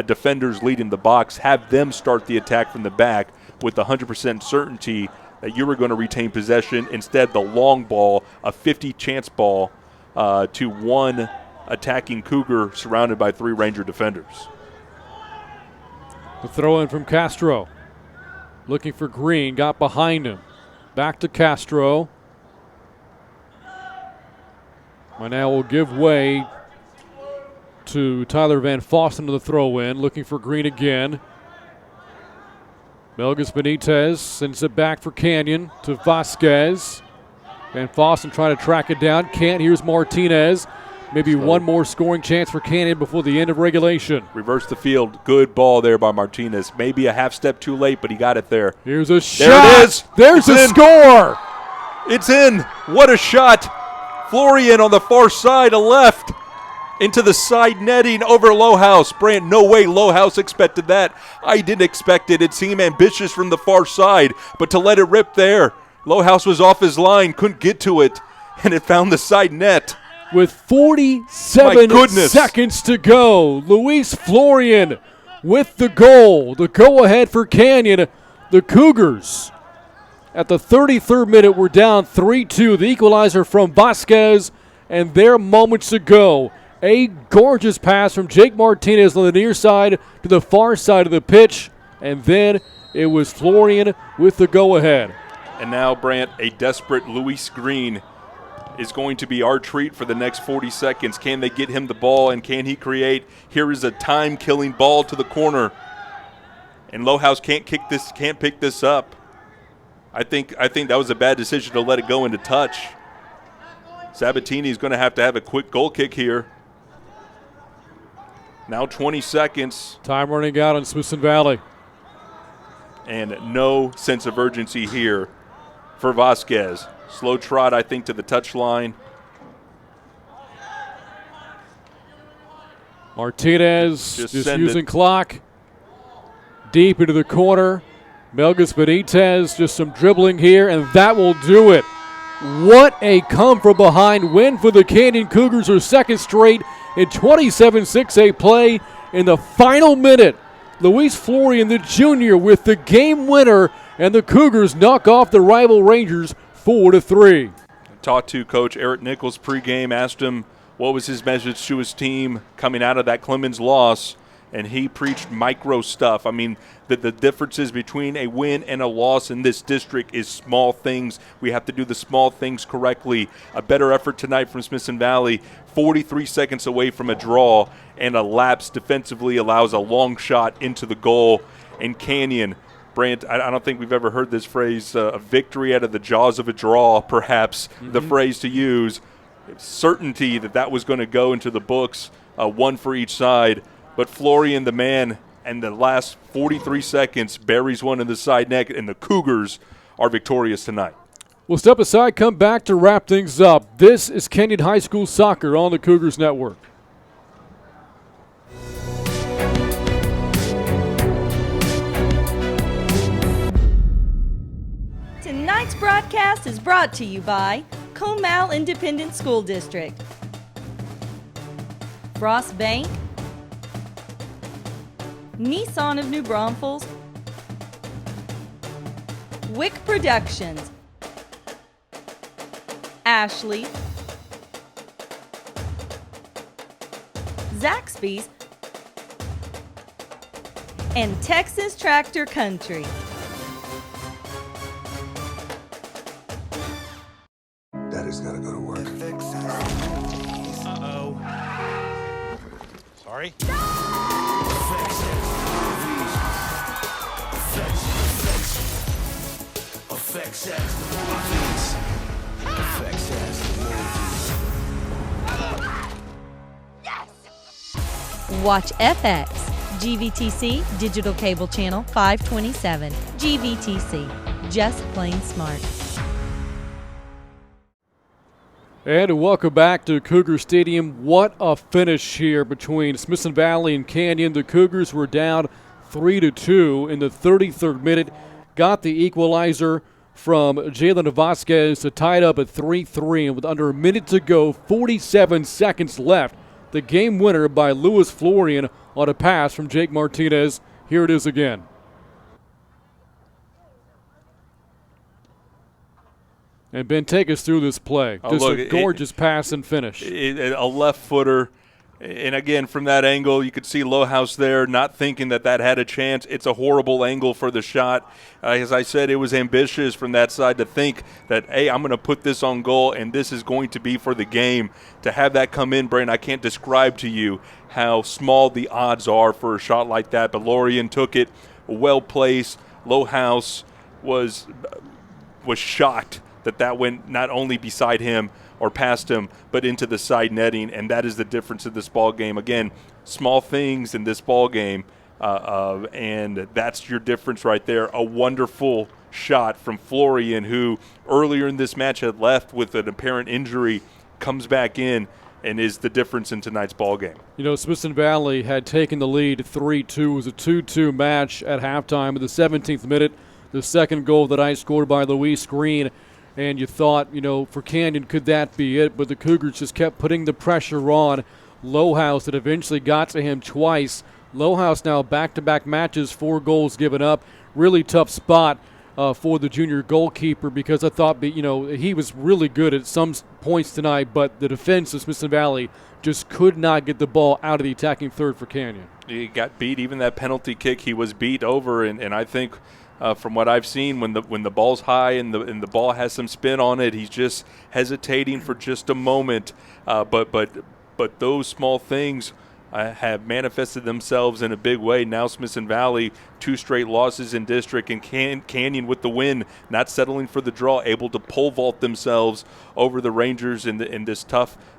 defenders leading the box, have them start the attack from the back with 100% certainty that you were going to retain possession. Instead, the long ball, a 50 chance ball to one attacking Cougar surrounded by 3 Ranger defenders. The throw in from Castro. Looking for Green, got behind him. Back to Castro. Now will give way to Tyler Van Fossen to the throw in. Looking for Green again. Melgus Benitez sends it back for Canyon to Vasquez. Van Fossen trying to track it down. Can't. Here's Martinez. Maybe one more scoring chance for Canyon before the end of regulation. Reverse the field. Good ball there by Martinez. Maybe a half step too late, but he got it there. Here's a shot. There it is. There's a score. It's in. What a shot. Florian on the far side, a left. Into the side netting over Lohaus. Brant, no way Lohaus expected that. I didn't expect it. It seemed ambitious from the far side, but to let it rip there. Lohaus was off his line, couldn't get to it, and it found the side net. With 47 seconds to go, Luis Florian with the goal. The go-ahead for Canyon. The Cougars at the 33rd minute were down 3-2. The equalizer from Vasquez, and there moments to go. A gorgeous pass from Jake Martinez on the near side to the far side of the pitch, and then it was Florian with the go-ahead. And now, Brant, a desperate Luis Green is going to be our treat for the next 40 seconds. Can they get him the ball, and can he create? Here is a time-killing ball to the corner, and Lohaus can't pick this up. I think that was a bad decision to let it go into touch. Sabatini is going to have a quick goal kick here. Now 20 seconds. Time running out on Smithson Valley. And no sense of urgency here for Vasquez. Slow trot, I think, to the touchline. Martinez just using clock. Deep into the corner. Melgus Benitez, just some dribbling here, and that will do it. What a come-from-behind win for the Canyon Cougars, their second straight in 27-6A play in the final minute. Luis Florian, the junior, with the game winner, and the Cougars knock off the rival Rangers 4-3. Talked to Coach Eric Nichols pregame, asked him what was his message to his team coming out of that Clemens loss, and he preached micro stuff. I mean, the differences between a win and a loss in this district is small things. We have to do the small things correctly. A better effort tonight from Smithson Valley, 43 seconds away from a draw, and a lapse defensively allows a long shot into the goal. And Canyon, Brant, I don't think we've ever heard this phrase, a victory out of the jaws of a draw, perhaps the phrase to use. Certainty that was going to go into the books, one for each side. But Florian, the man, and the last 43 seconds buries one in the side net, and the Cougars are victorious tonight. We'll step aside, come back to wrap things up. This is Canyon High School Soccer on the Cougars Network. Tonight's broadcast is brought to you by Comal Independent School District, Frost Bank, Nissan of New Braunfels, Wick Productions, Ashley, Zaxby's, and Texas Tractor Country. Daddy's gotta go to work. Uh-oh. Sorry? Watch FX, GVTC, Digital Cable Channel 527. GVTC, just plain smart. And welcome back to Cougar Stadium. What a finish here between Smithson Valley and Canyon. The Cougars were down 3-2 in the 33rd minute. Got the equalizer from Jalen Vasquez to tie it up at 3-3. And with under a minute to go, 47 seconds left, the game winner by Luis Florian on a pass from Jake Martinez. Here it is again. And Ben, take us through this play. Just a gorgeous pass and finish. A left footer. And again, from that angle, you could see Lohaus there not thinking that had a chance. It's a horrible angle for the shot. As I said, it was ambitious from that side to think that, hey, I'm going to put this on goal, and this is going to be for the game. To have that come in, Brandon, I can't describe to you how small the odds are for a shot like that. But Lorien took it well placed. Lohaus was shocked that went not only beside him or past him, but into the side netting, and that is the difference in this ball game. Again, small things in this ball game, and that's your difference right there. A wonderful shot from Florian, who earlier in this match had left with an apparent injury, comes back in and is the difference in tonight's ball game. You know, Smithson Valley had taken the lead 3-2. It was a 2-2 match at halftime. In the 17th minute, the second goal that I scored by Luis Green. And you thought, you know, for Canyon, could that be it? But the Cougars just kept putting the pressure on Lohaus that eventually got to him twice. Lohaus now back-to-back matches, 4 goals given up. Really tough spot for the junior goalkeeper because I thought, you know, he was really good at some points tonight, but the defense of Smithson Valley just could not get the ball out of the attacking third for Canyon. He got beat. Even that penalty kick, he was beat over, and I think – from what I've seen, when the ball's high and the ball has some spin on it, he's just hesitating for just a moment. But those small things have manifested themselves in a big way. Now Smithson Valley, 2 straight losses in district, and Canyon with the win, not settling for the draw, able to pole vault themselves over the Rangers in this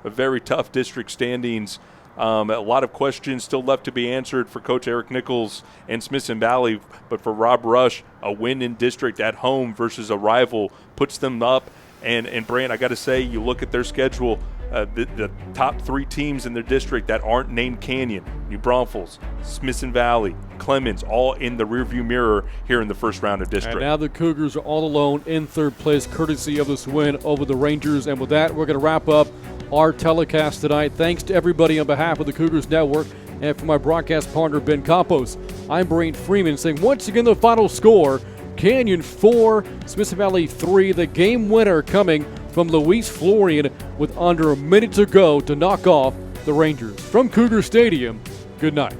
very tough district standings. A lot of questions still left to be answered for Coach Eric Nichols and Smithson Valley, but for Rob Rush, a win in district at home versus a rival puts them up. And Brant, I got to say, you look at their schedule, the top 3 teams in their district that aren't named Canyon, New Braunfels, Smithson Valley, Clemens, all in the rearview mirror here in the first round of district. And now the Cougars are all alone in third place, courtesy of this win over the Rangers. And with that, we're going to wrap up our telecast tonight. Thanks to everybody on behalf of the Cougars Network and for my broadcast partner, Ben Campos. I'm Brant Freeman saying once again the final score, Canyon 4, Smithson Valley 3. The game winner coming from Luis Florian with under a minute to go to knock off the Rangers. From Cougar Stadium, good night.